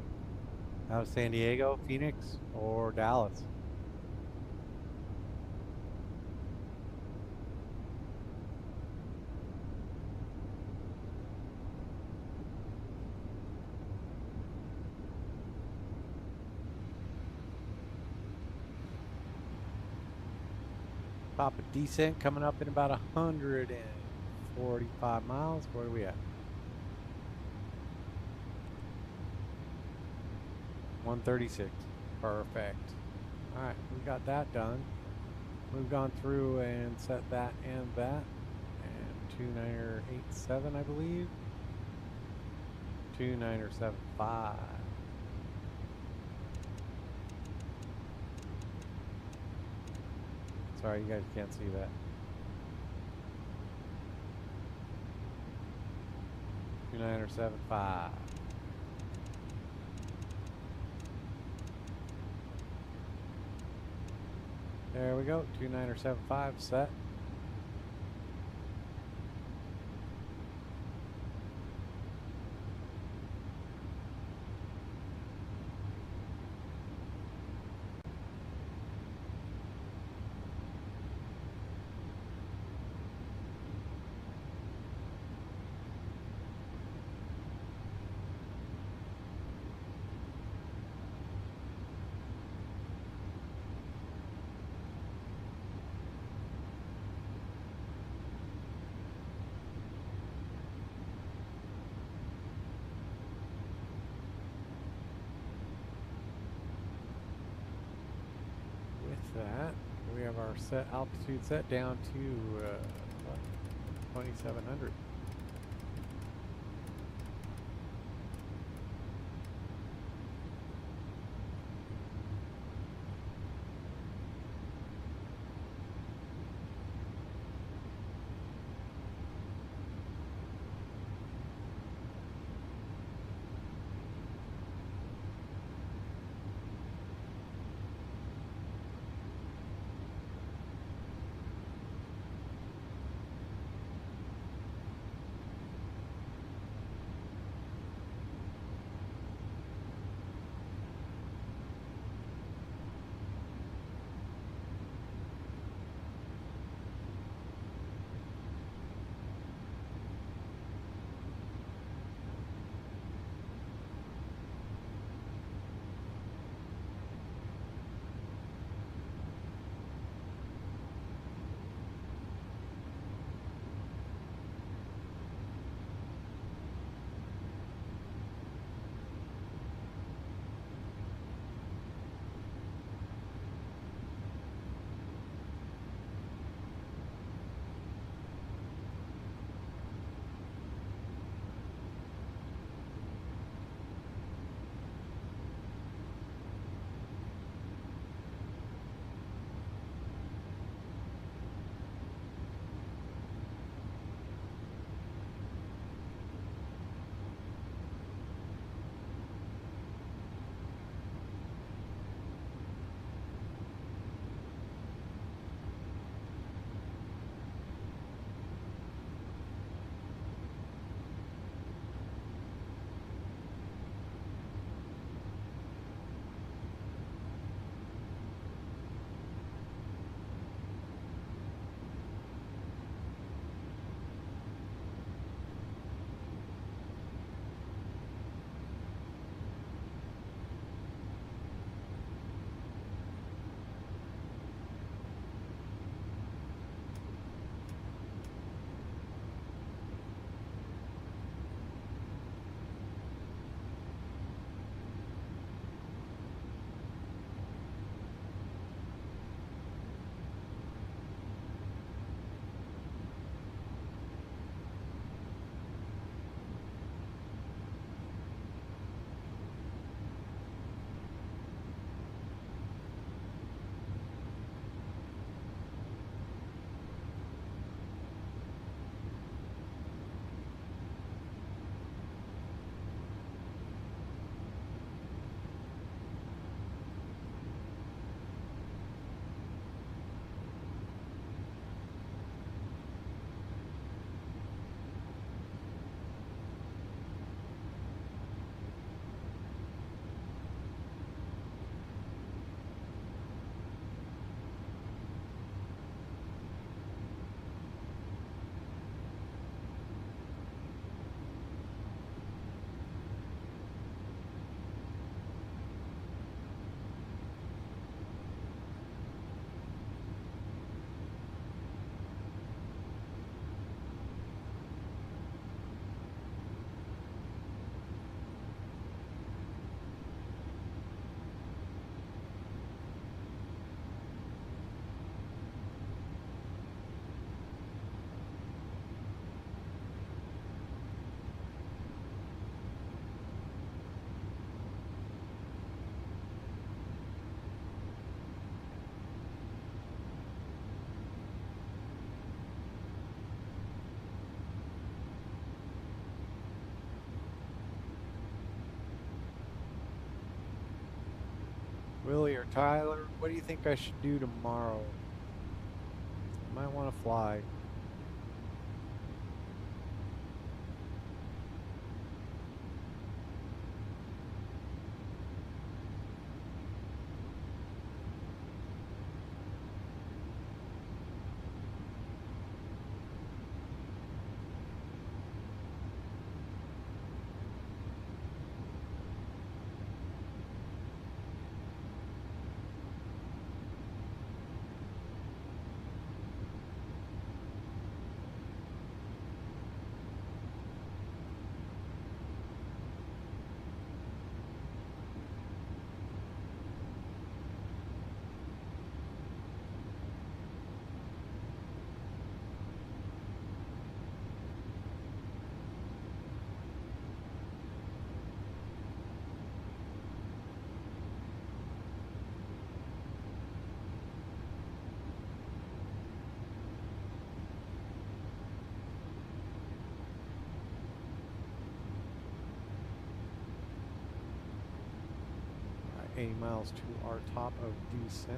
Out of San Diego, Phoenix, or Dallas. Pop a descent coming up in about 145 miles. Where are we at? 136. Perfect. All right, we got that done. We've gone through and set that and that. And 2987, I believe. 2975. Sorry, you guys can't see that. 2975. There we go. 2975 set. That we have our set altitude set down to 2700. Willie or Tyler, what do you think I should do tomorrow? I might want to fly. All right, 80 miles to our top of descent.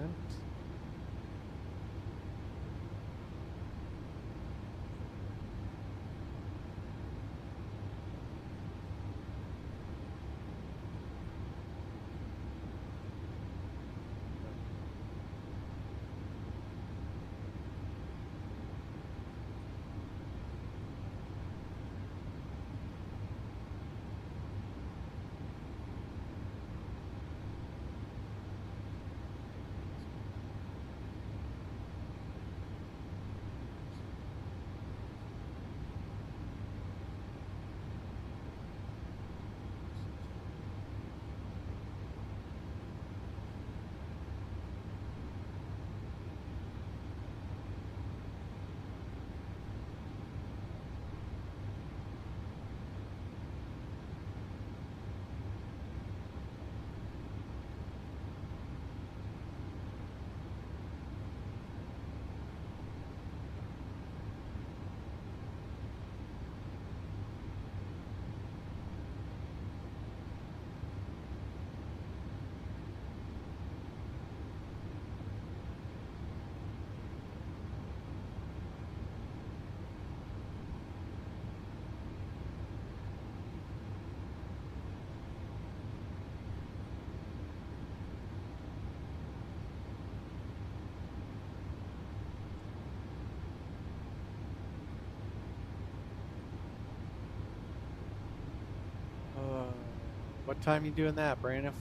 What time you doing that, Braniff?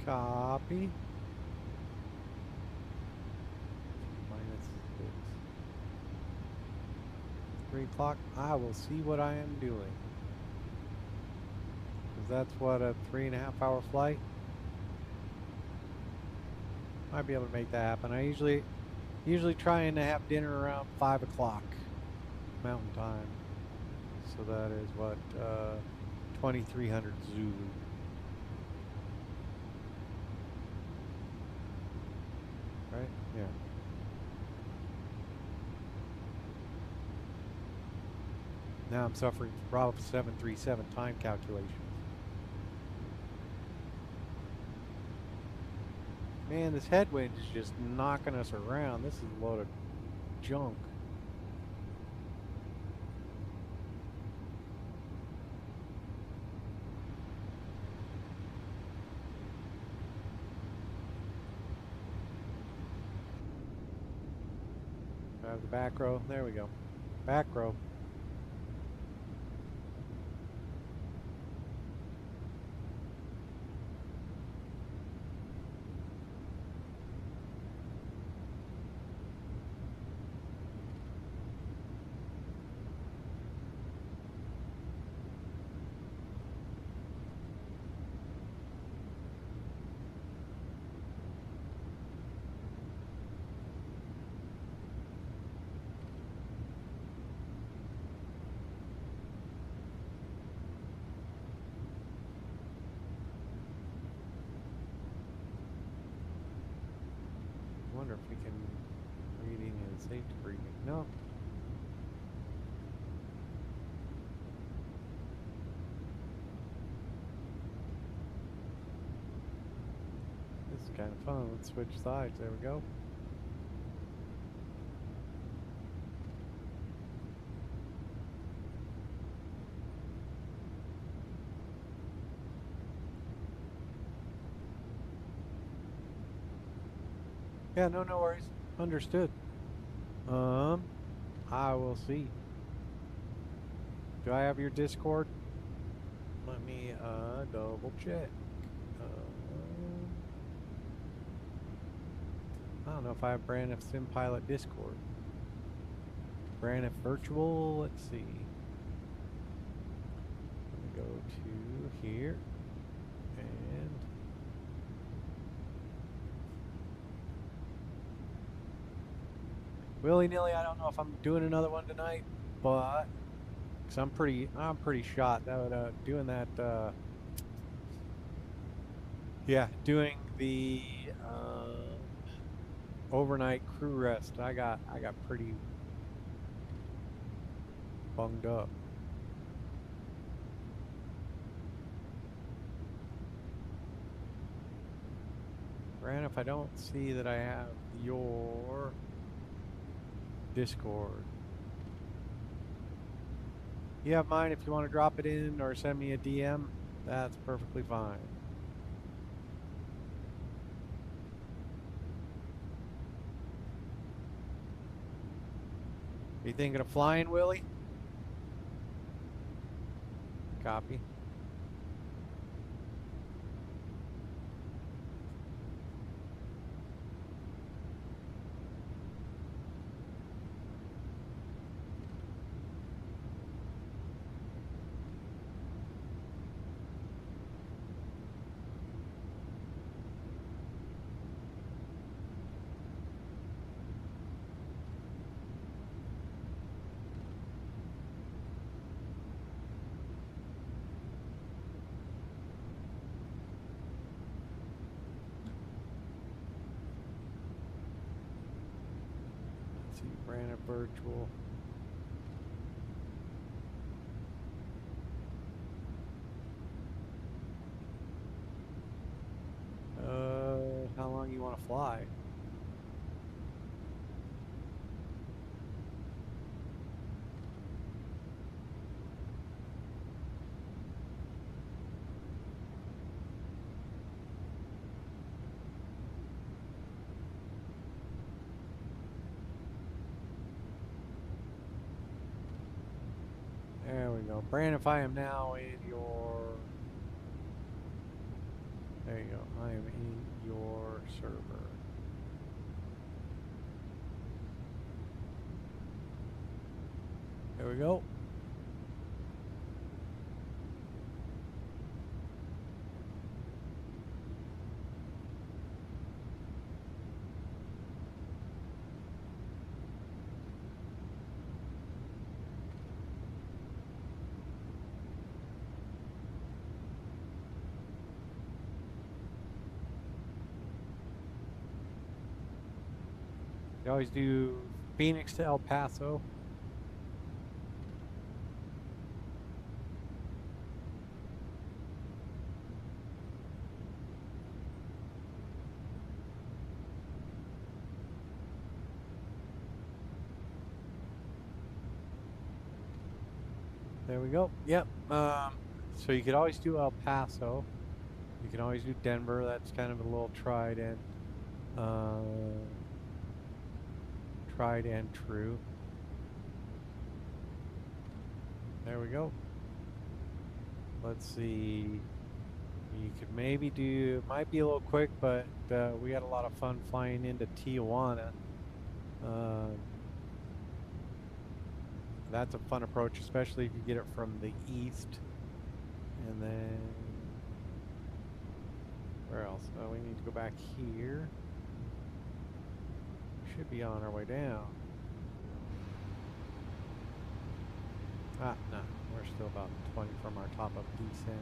Copy. -6. 3 o'clock. I will see what I am doing. Because that's what, a 3.5-hour flight? Might be able to make that happen. I usually try and have dinner around 5 o'clock Mountain Time. So that is what, 2300 Zulu. Right? Yeah. Now I'm suffering from Bravo 737 time calculations. Man, this headwind is just knocking us around. This is a load of junk. have the back row. There we go. Back row. I wonder if we can read any of the safety briefing. No. This is kind of fun. Let's switch sides. There we go. Yeah, no worries. Understood. I will see. Do I have your Discord? Let me double check. I don't know if I have Braniff Sim Pilot Discord. Braniff Virtual, let's see. Let me go to here and willy-nilly. I don't know if I'm doing another one tonight, but cause I'm pretty shot. That doing that. Yeah, doing the overnight crew rest. I got pretty bunged up. Grant, if I don't see that I have your Discord. You have mine. If you want to drop it in or send me a DM, that's perfectly fine. Are you thinking of flying, Willie? Copy. Ran a virtual. How long you want to fly? There we go. Brandon, if I am now in your... There you go. I am in your server. There we go. You always do Phoenix to El Paso. There we go. Yep. So you could always do El Paso. You can always do Denver. That's kind of a little tried and tried and true. There we go. Let's see. You could maybe do, might be a little quick, but we had a lot of fun flying into Tijuana. That's a fun approach, especially if you get it from the east. And then, where else? We need to go back here. We should be on our way down. Ah, no, we're still about 20 from our top of descent.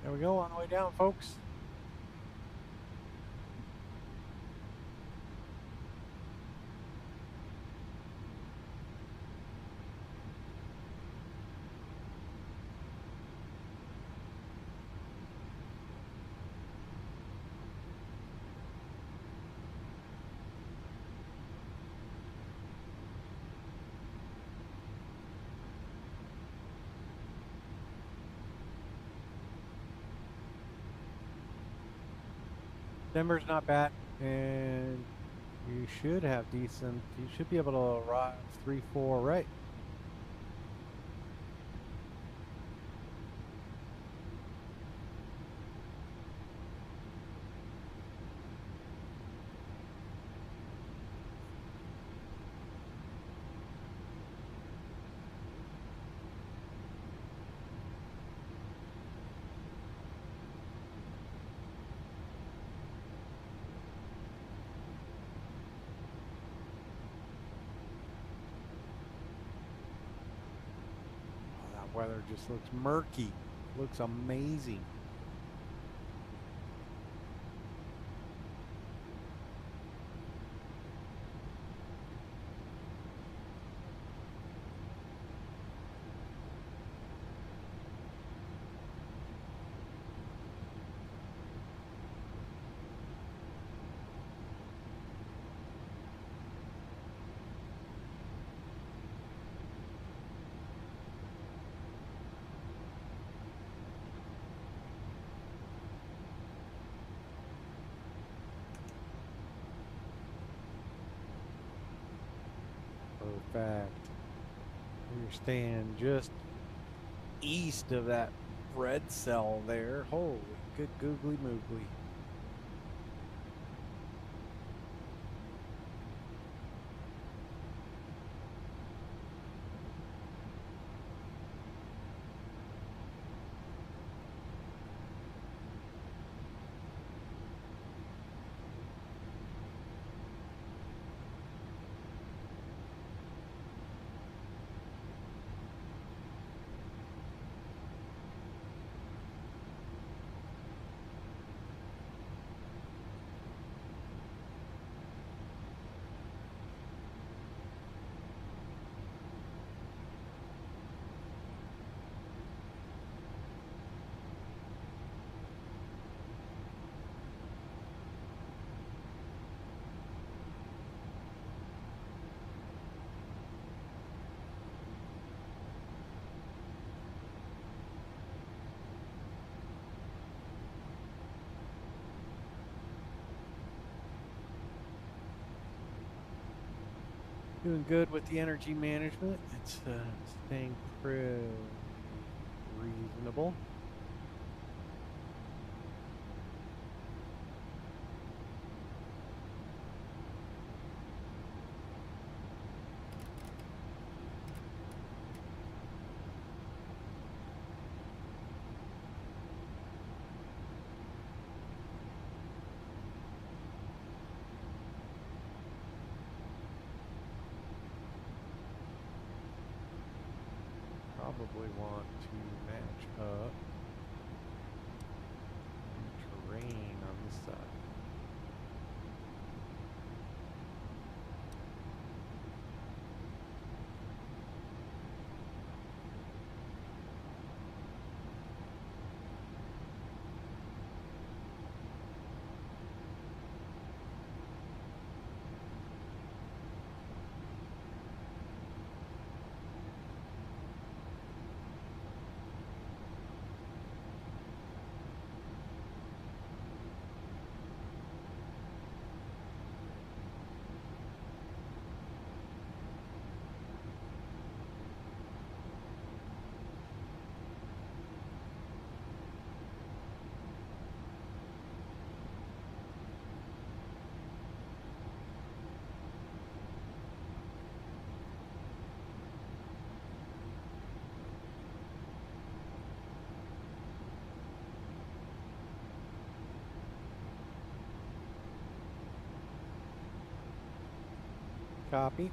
There we go, on the way down, folks. Denver's not bad, and you should have decent, you should be able to arrive 3-4 right. weather just looks murky. Looks amazing. Perfect. We're staying just east of that red cell there. Holy good googly moogly. Doing good with the energy management. It's staying pretty reasonable. Probably want to match up the terrain on this side. Copy.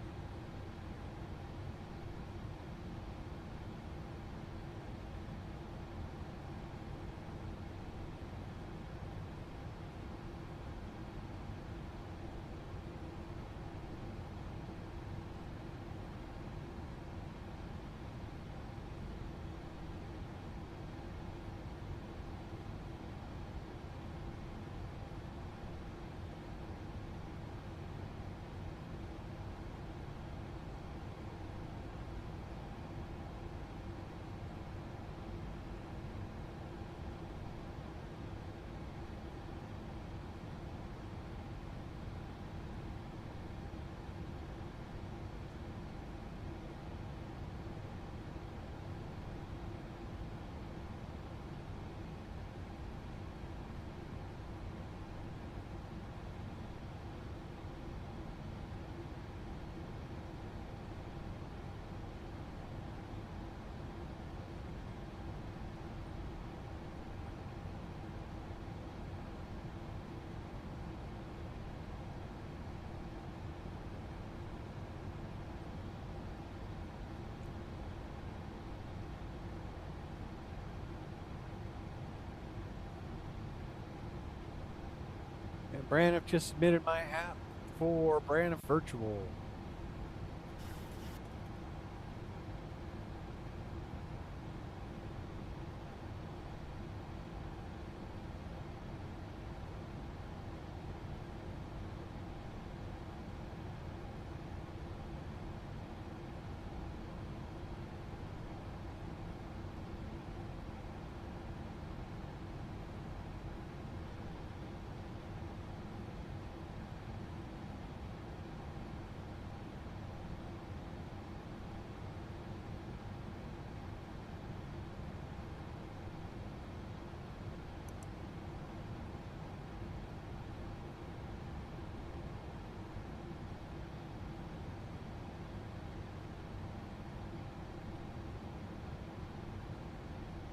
Braniff just submitted my app for Braniff Virtual.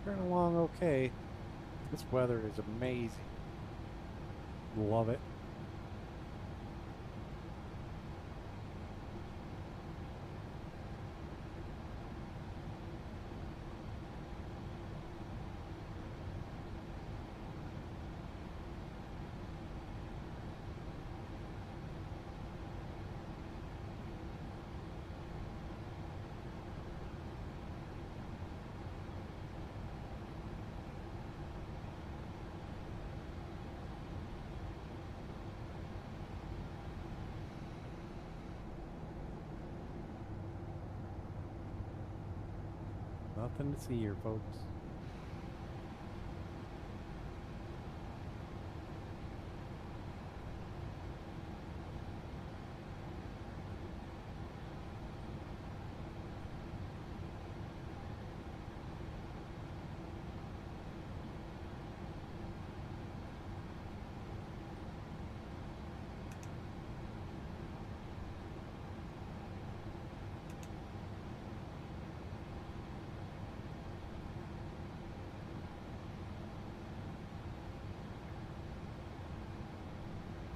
Turn along okay. This weather is amazing. Love it. Nothing to see here, folks.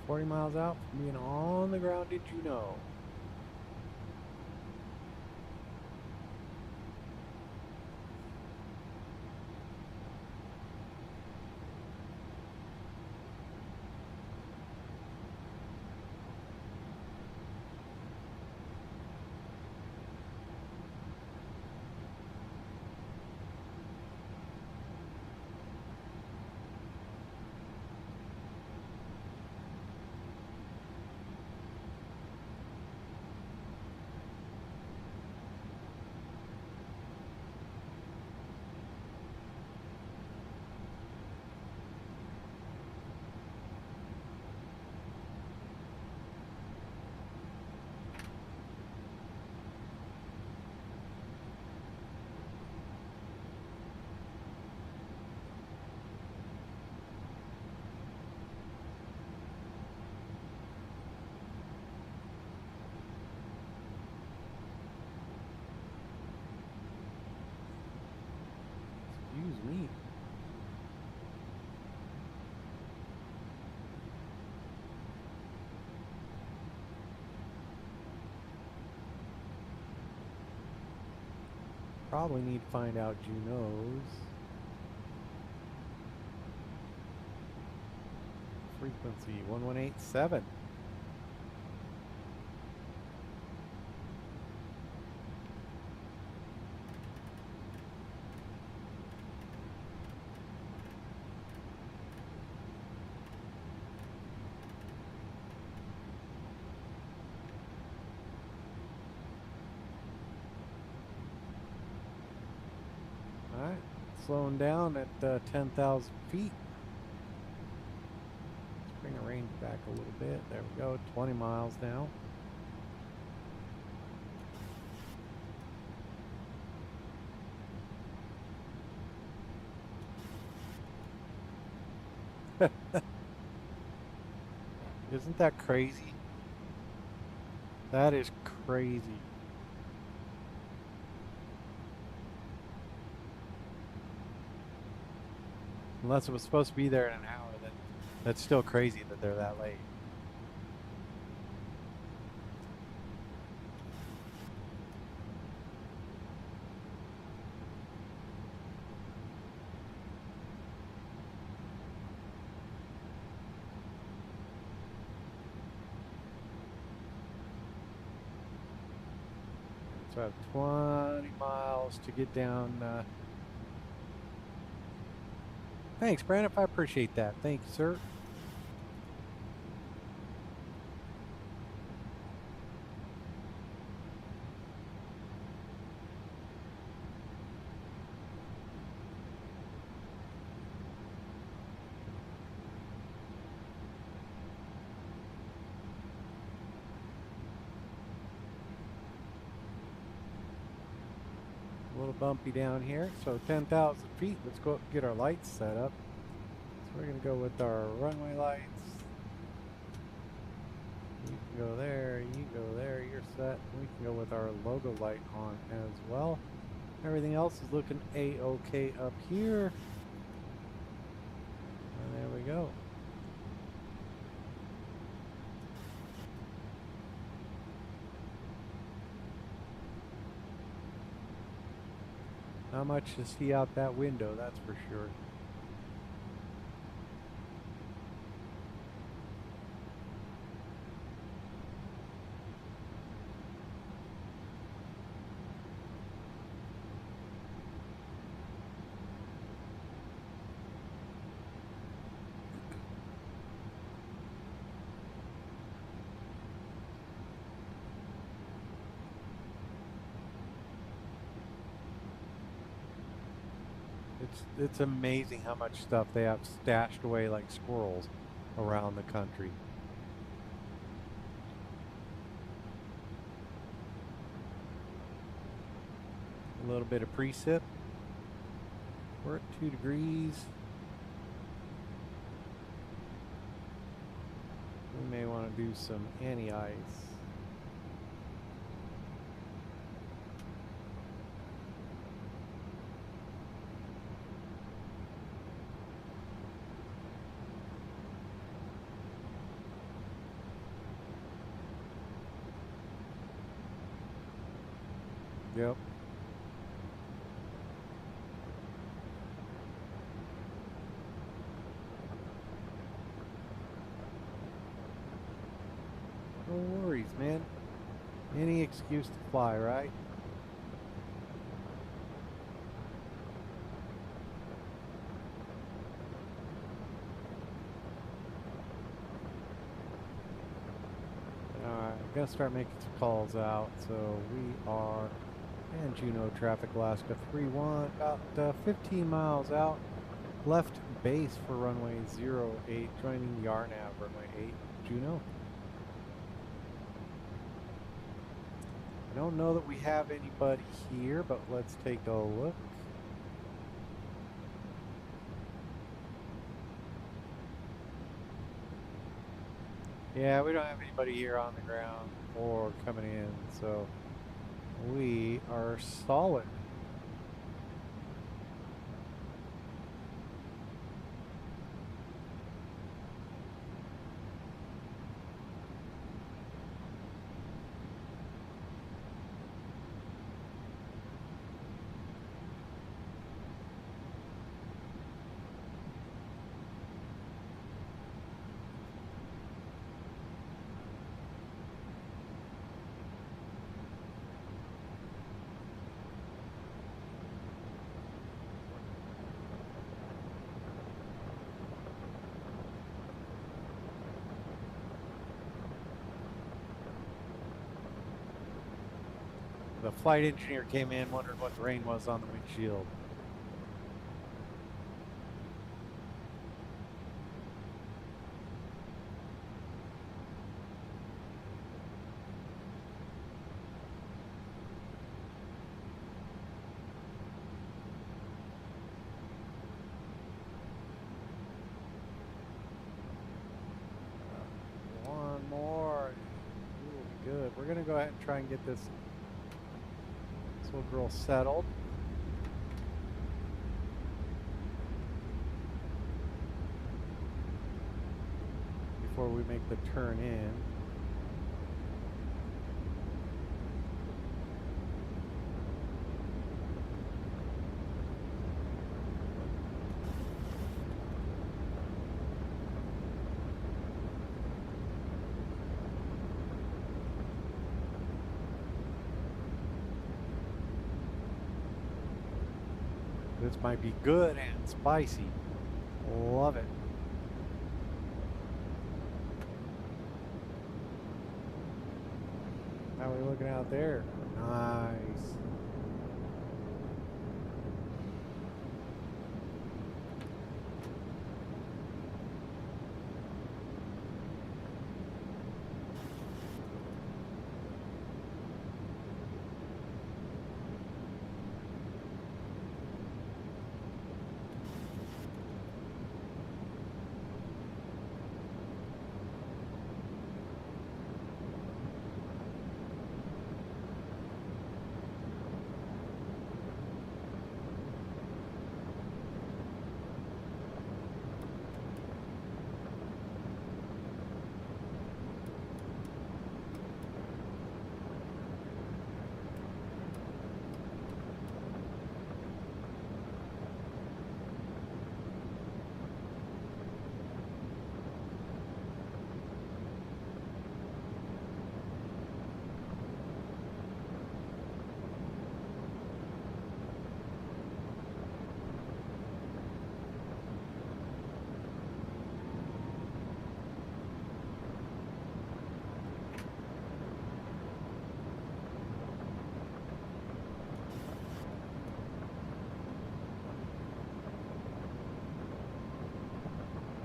$40 miles out from being on the ground in Juneau. Excuse me. Probably need to find out Juneau's frequency. 1187. Alright, slowing down at 10,000 feet. Let's bring the range back a little bit. There we go, 20 miles now. Isn't that crazy? That is crazy. Unless it was supposed to be there in an hour, then that's still crazy that they're that late. So I have 20 miles to get down. Thanks, Brandon. I appreciate that. Thank you, sir. A little bumpy down here. So 10,000 feet. Let's go up and get our lights set up. So we're going to go with our runway lights. You can go there, you go there, you're set. We can go with our logo light on as well. Everything else is looking a-okay up here. And there we go. Not much to see out that window, that's for sure. It's amazing how much stuff they have stashed away like squirrels around the country. A little bit of precip. We're at 2 degrees. We may want to do some anti-ice. Yep. No worries, man. Any excuse to fly, right? Alright, I'm gonna start making some calls out. So we are in Juneau traffic, Alaska 31, about 15 miles out. Left base for runway 08, joining Yarnav runway 8, Juneau. I don't know that we have anybody here, but let's take a look. Yeah, we don't have anybody here on the ground or coming in, so we are solid. The flight engineer came in, wondering what the rain was on the windshield. One more. Ooh, good. We're going to go ahead and try and get this little girl settled. Before we make the turn in. This might be good and spicy. Love it. How are we looking out there? Nice.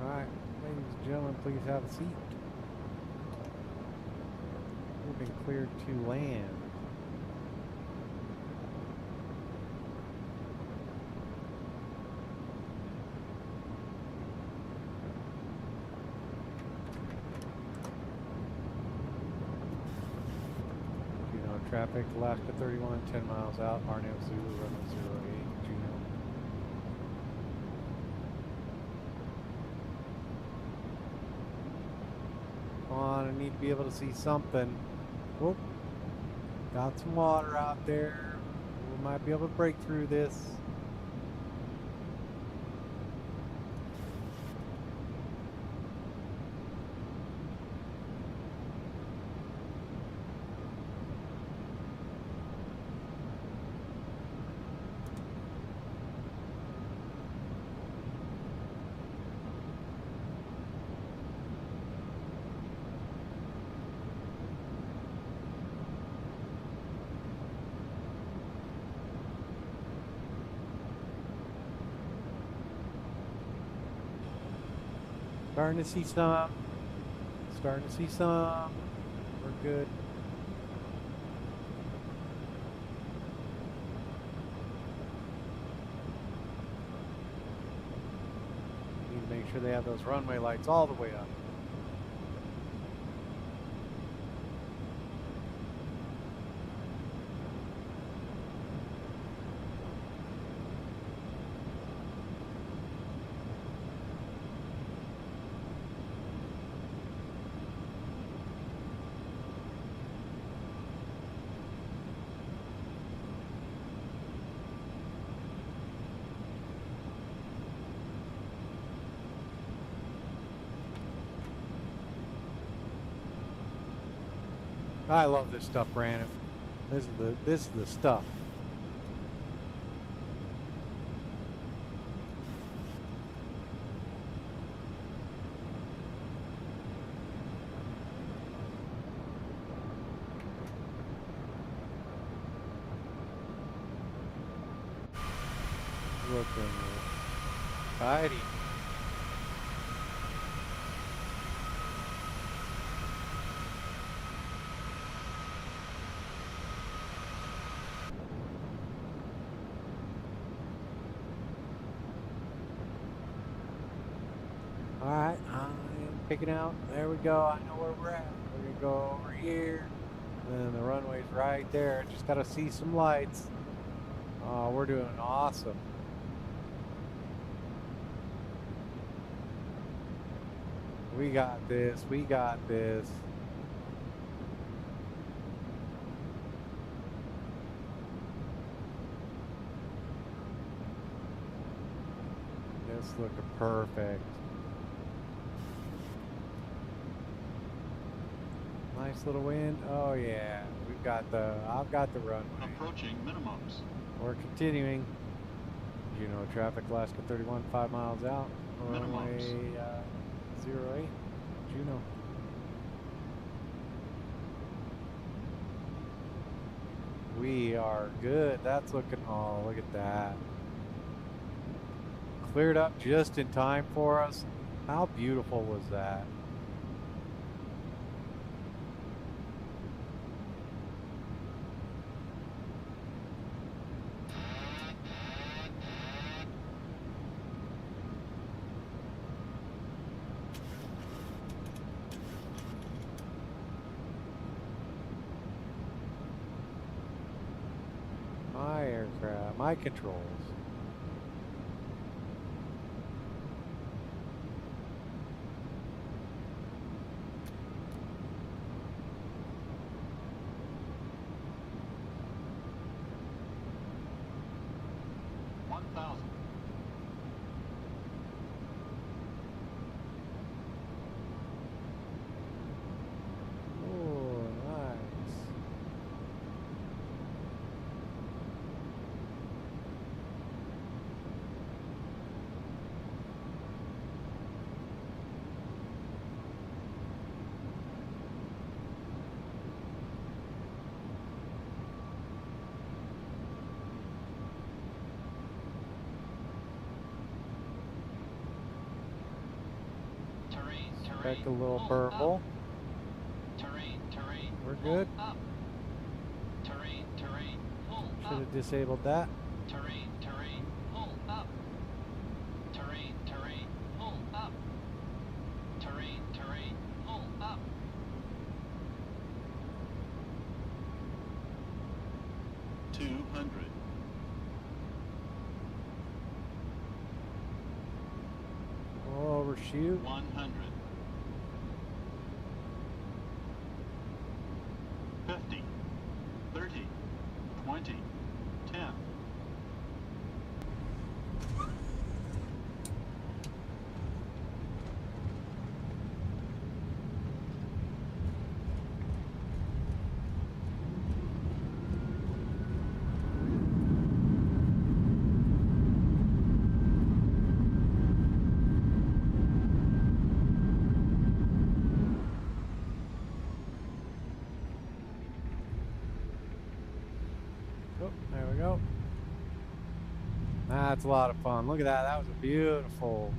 Alright, ladies and gentlemen, please have a seat. We've been cleared to land. Juneau traffic, Alaska 31, 10 miles out, Arno Zulu, runway 08, Juneau. On, I need to be able to see something. Whoop. Got some water out there. We might be able to break through this. Starting to see some. Starting to see some. We're good. Need to make sure they have those runway lights all the way up. I love this stuff, Brandon. This is the stuff. Looking tidy. Alright, I'm picking out. There we go. I know where we're at. We're going to go over here. And then the runway's right there. Just got to see some lights. Oh, we're doing awesome. We got this. We got this. This looking perfect. Nice little wind. Oh yeah, I've got the runway. Approaching minimums. We're continuing. Juneau traffic, Alaska 31, 5 miles out, runway 08, Juneau. We are good. That's looking, oh, look at that. Cleared up just in time for us. How beautiful was that? My aircraft, my controls. Expect a little burble. We're good. Should have disabled that. Pull up. 200. Oh, overshoot. 100. 50. 30. 20. 10. Oh, there we go. That's a lot of fun. Look at that. That was a beautiful,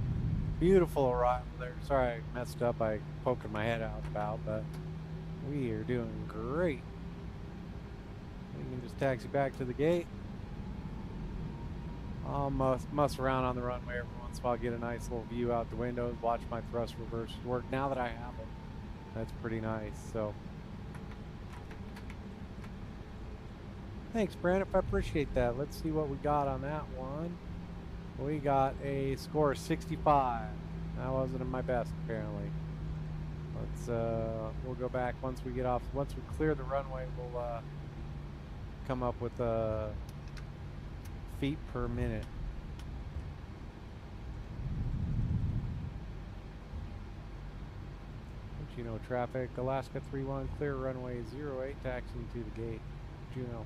beautiful arrival there. Sorry I messed up by poking my head out about, but we are doing great. We can just taxi back to the gate. I'll muss around on the runway every once in a while, get a nice little view out the windows, watch my thrust reversers work. Now that I have them, that's pretty nice. So thanks, Brandon. I appreciate that. Let's see what we got on that one. We got a score of 65. That wasn't my best, apparently. Let's we'll go back once we get off. Once we clear the runway, we'll come up with feet per minute. Juneau traffic, Alaska 31, clear runway 08, taxiing to the gate, Juneau.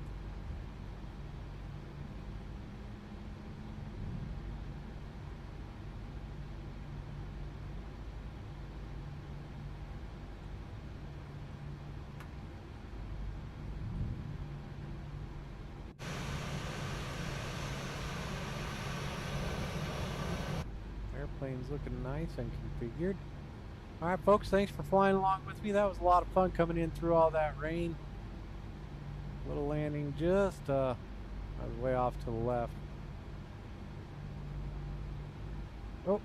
Airplane's looking nice and configured. All right, folks, thanks for flying along with me. That was a lot of fun coming in through all that rain. Little landing just, I was way off to the left. Oh,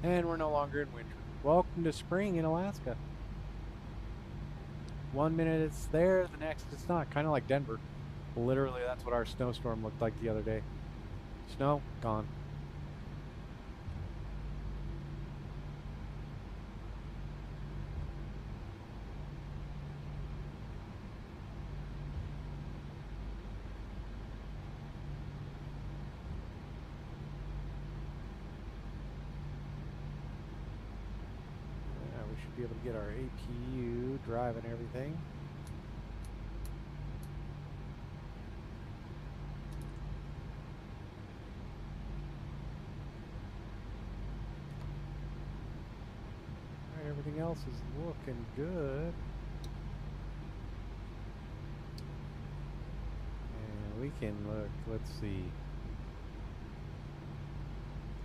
and we're no longer in winter. Welcome to spring in Alaska. 1 minute it's there, the next it's not. Kind of like Denver. Literally, that's what our snowstorm looked like the other day. Snow, gone. Be able to get our APU driving everything. Everything else is looking good. And we can look, let's see.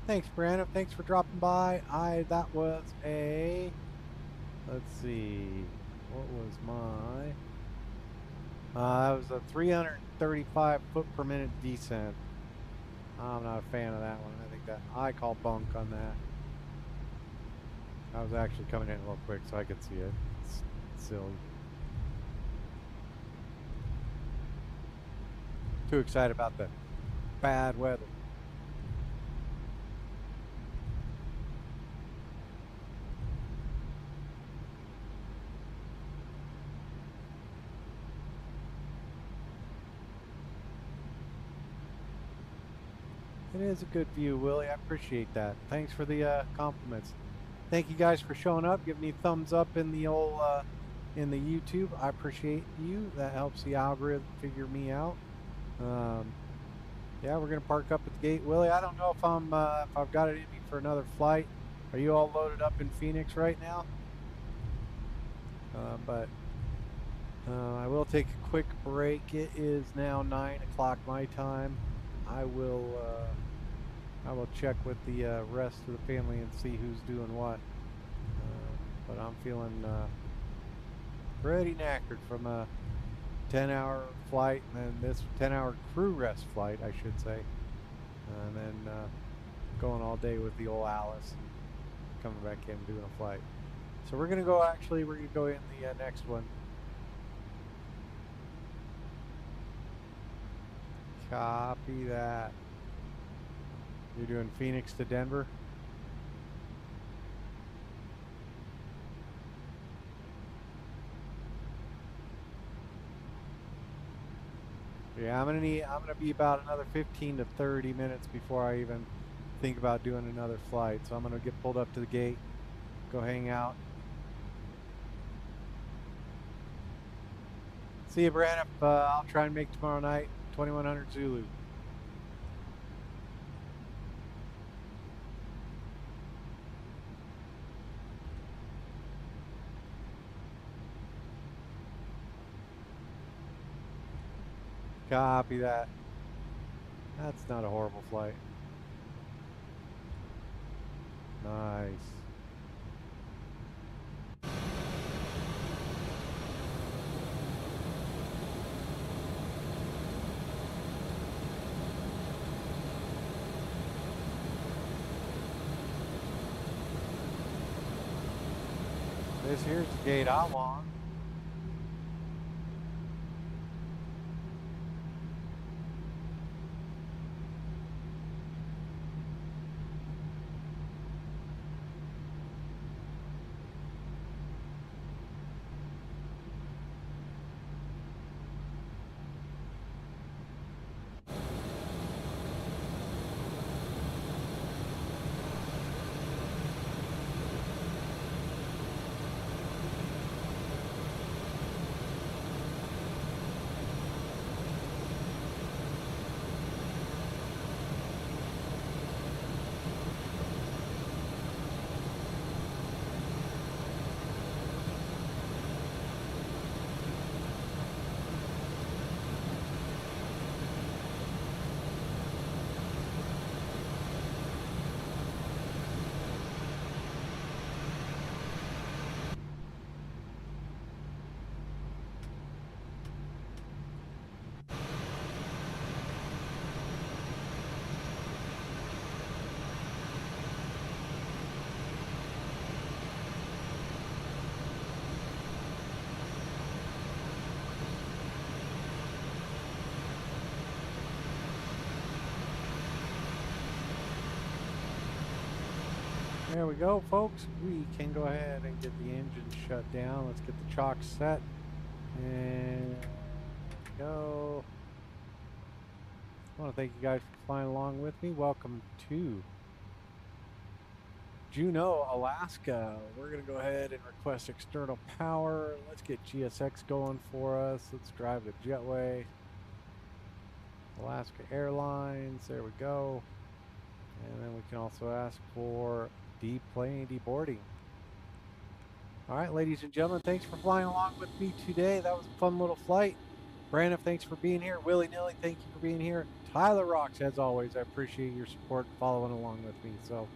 Thanks, Brandon. Thanks for dropping by. That was a, let's see, what was my, that was a 335 foot per minute descent. I'm not a fan of that one. I think that I call bunk on that. I was actually coming in real quick so I could see it. It's silly. Too excited about the bad weather. It is a good view, Willie. I appreciate that. Thanks for the compliments. Thank you guys for showing up. Give me a thumbs up in the old in the YouTube. I appreciate you. That helps the algorithm figure me out. Yeah, we're gonna park up at the gate, Willie. I don't know if I've got it in me for another flight. Are you all loaded up in Phoenix right now? But I will take a quick break. It is now 9 o'clock my time. I will check with the rest of the family and see who's doing what. But I'm feeling pretty knackered from a 10-hour flight and then this 10-hour crew rest flight, I should say. And then going all day with the old Alice and coming back in and doing a flight. So we're gonna go in the next one. Copy that. You're doing Phoenix to Denver? Yeah, I'm gonna be about another 15 to 30 minutes before I even think about doing another flight. So I'm gonna get pulled up to the gate, go hang out. See you, Brandon. I'll try and make tomorrow night 2100 Zulu. Copy that. That's not a horrible flight. Nice. This here's the gate I want. There we go, folks. We can go ahead and get the engine shut down. Let's get the chalk set. And go. I want to thank you guys for flying along with me. Welcome to Juneau, Alaska. We're going to go ahead and request external power. Let's get GSX going for us. Let's drive the jetway. Alaska Airlines. There we go. And then we can also ask for deplane deboarding. All right, ladies and gentlemen, thanks for flying along with me today. That was a fun little flight. Brandon, thanks for being here. Willy nilly, thank you for being here. Tyler rocks as always. I appreciate your support and following along with me. So,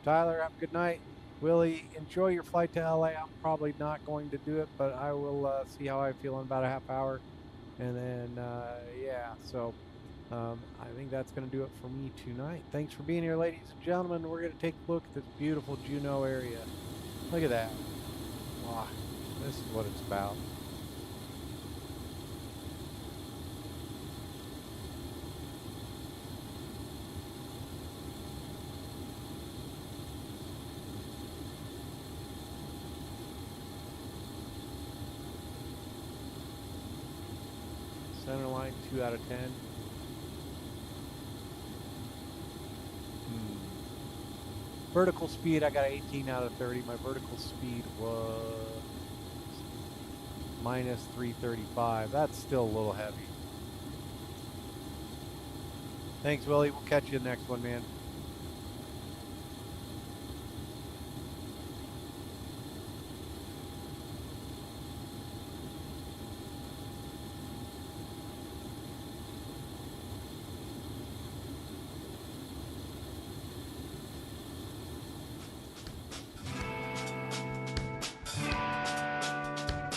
Tyler, have a good night. Willie, enjoy your flight to LA. I'm probably not going to do it, but I will see how I feel in about a half hour. And then, yeah, so I think that's going to do it for me tonight. Thanks for being here, ladies and gentlemen. We're going to take a look at this beautiful Juneau area. Look at that. Wow, this is what it's about. Center line, 2 out of 10. Vertical speed, I got 18 out of 30. My vertical speed was minus 335. That's still a little heavy. Thanks, Willie. We'll catch you in the next one, man.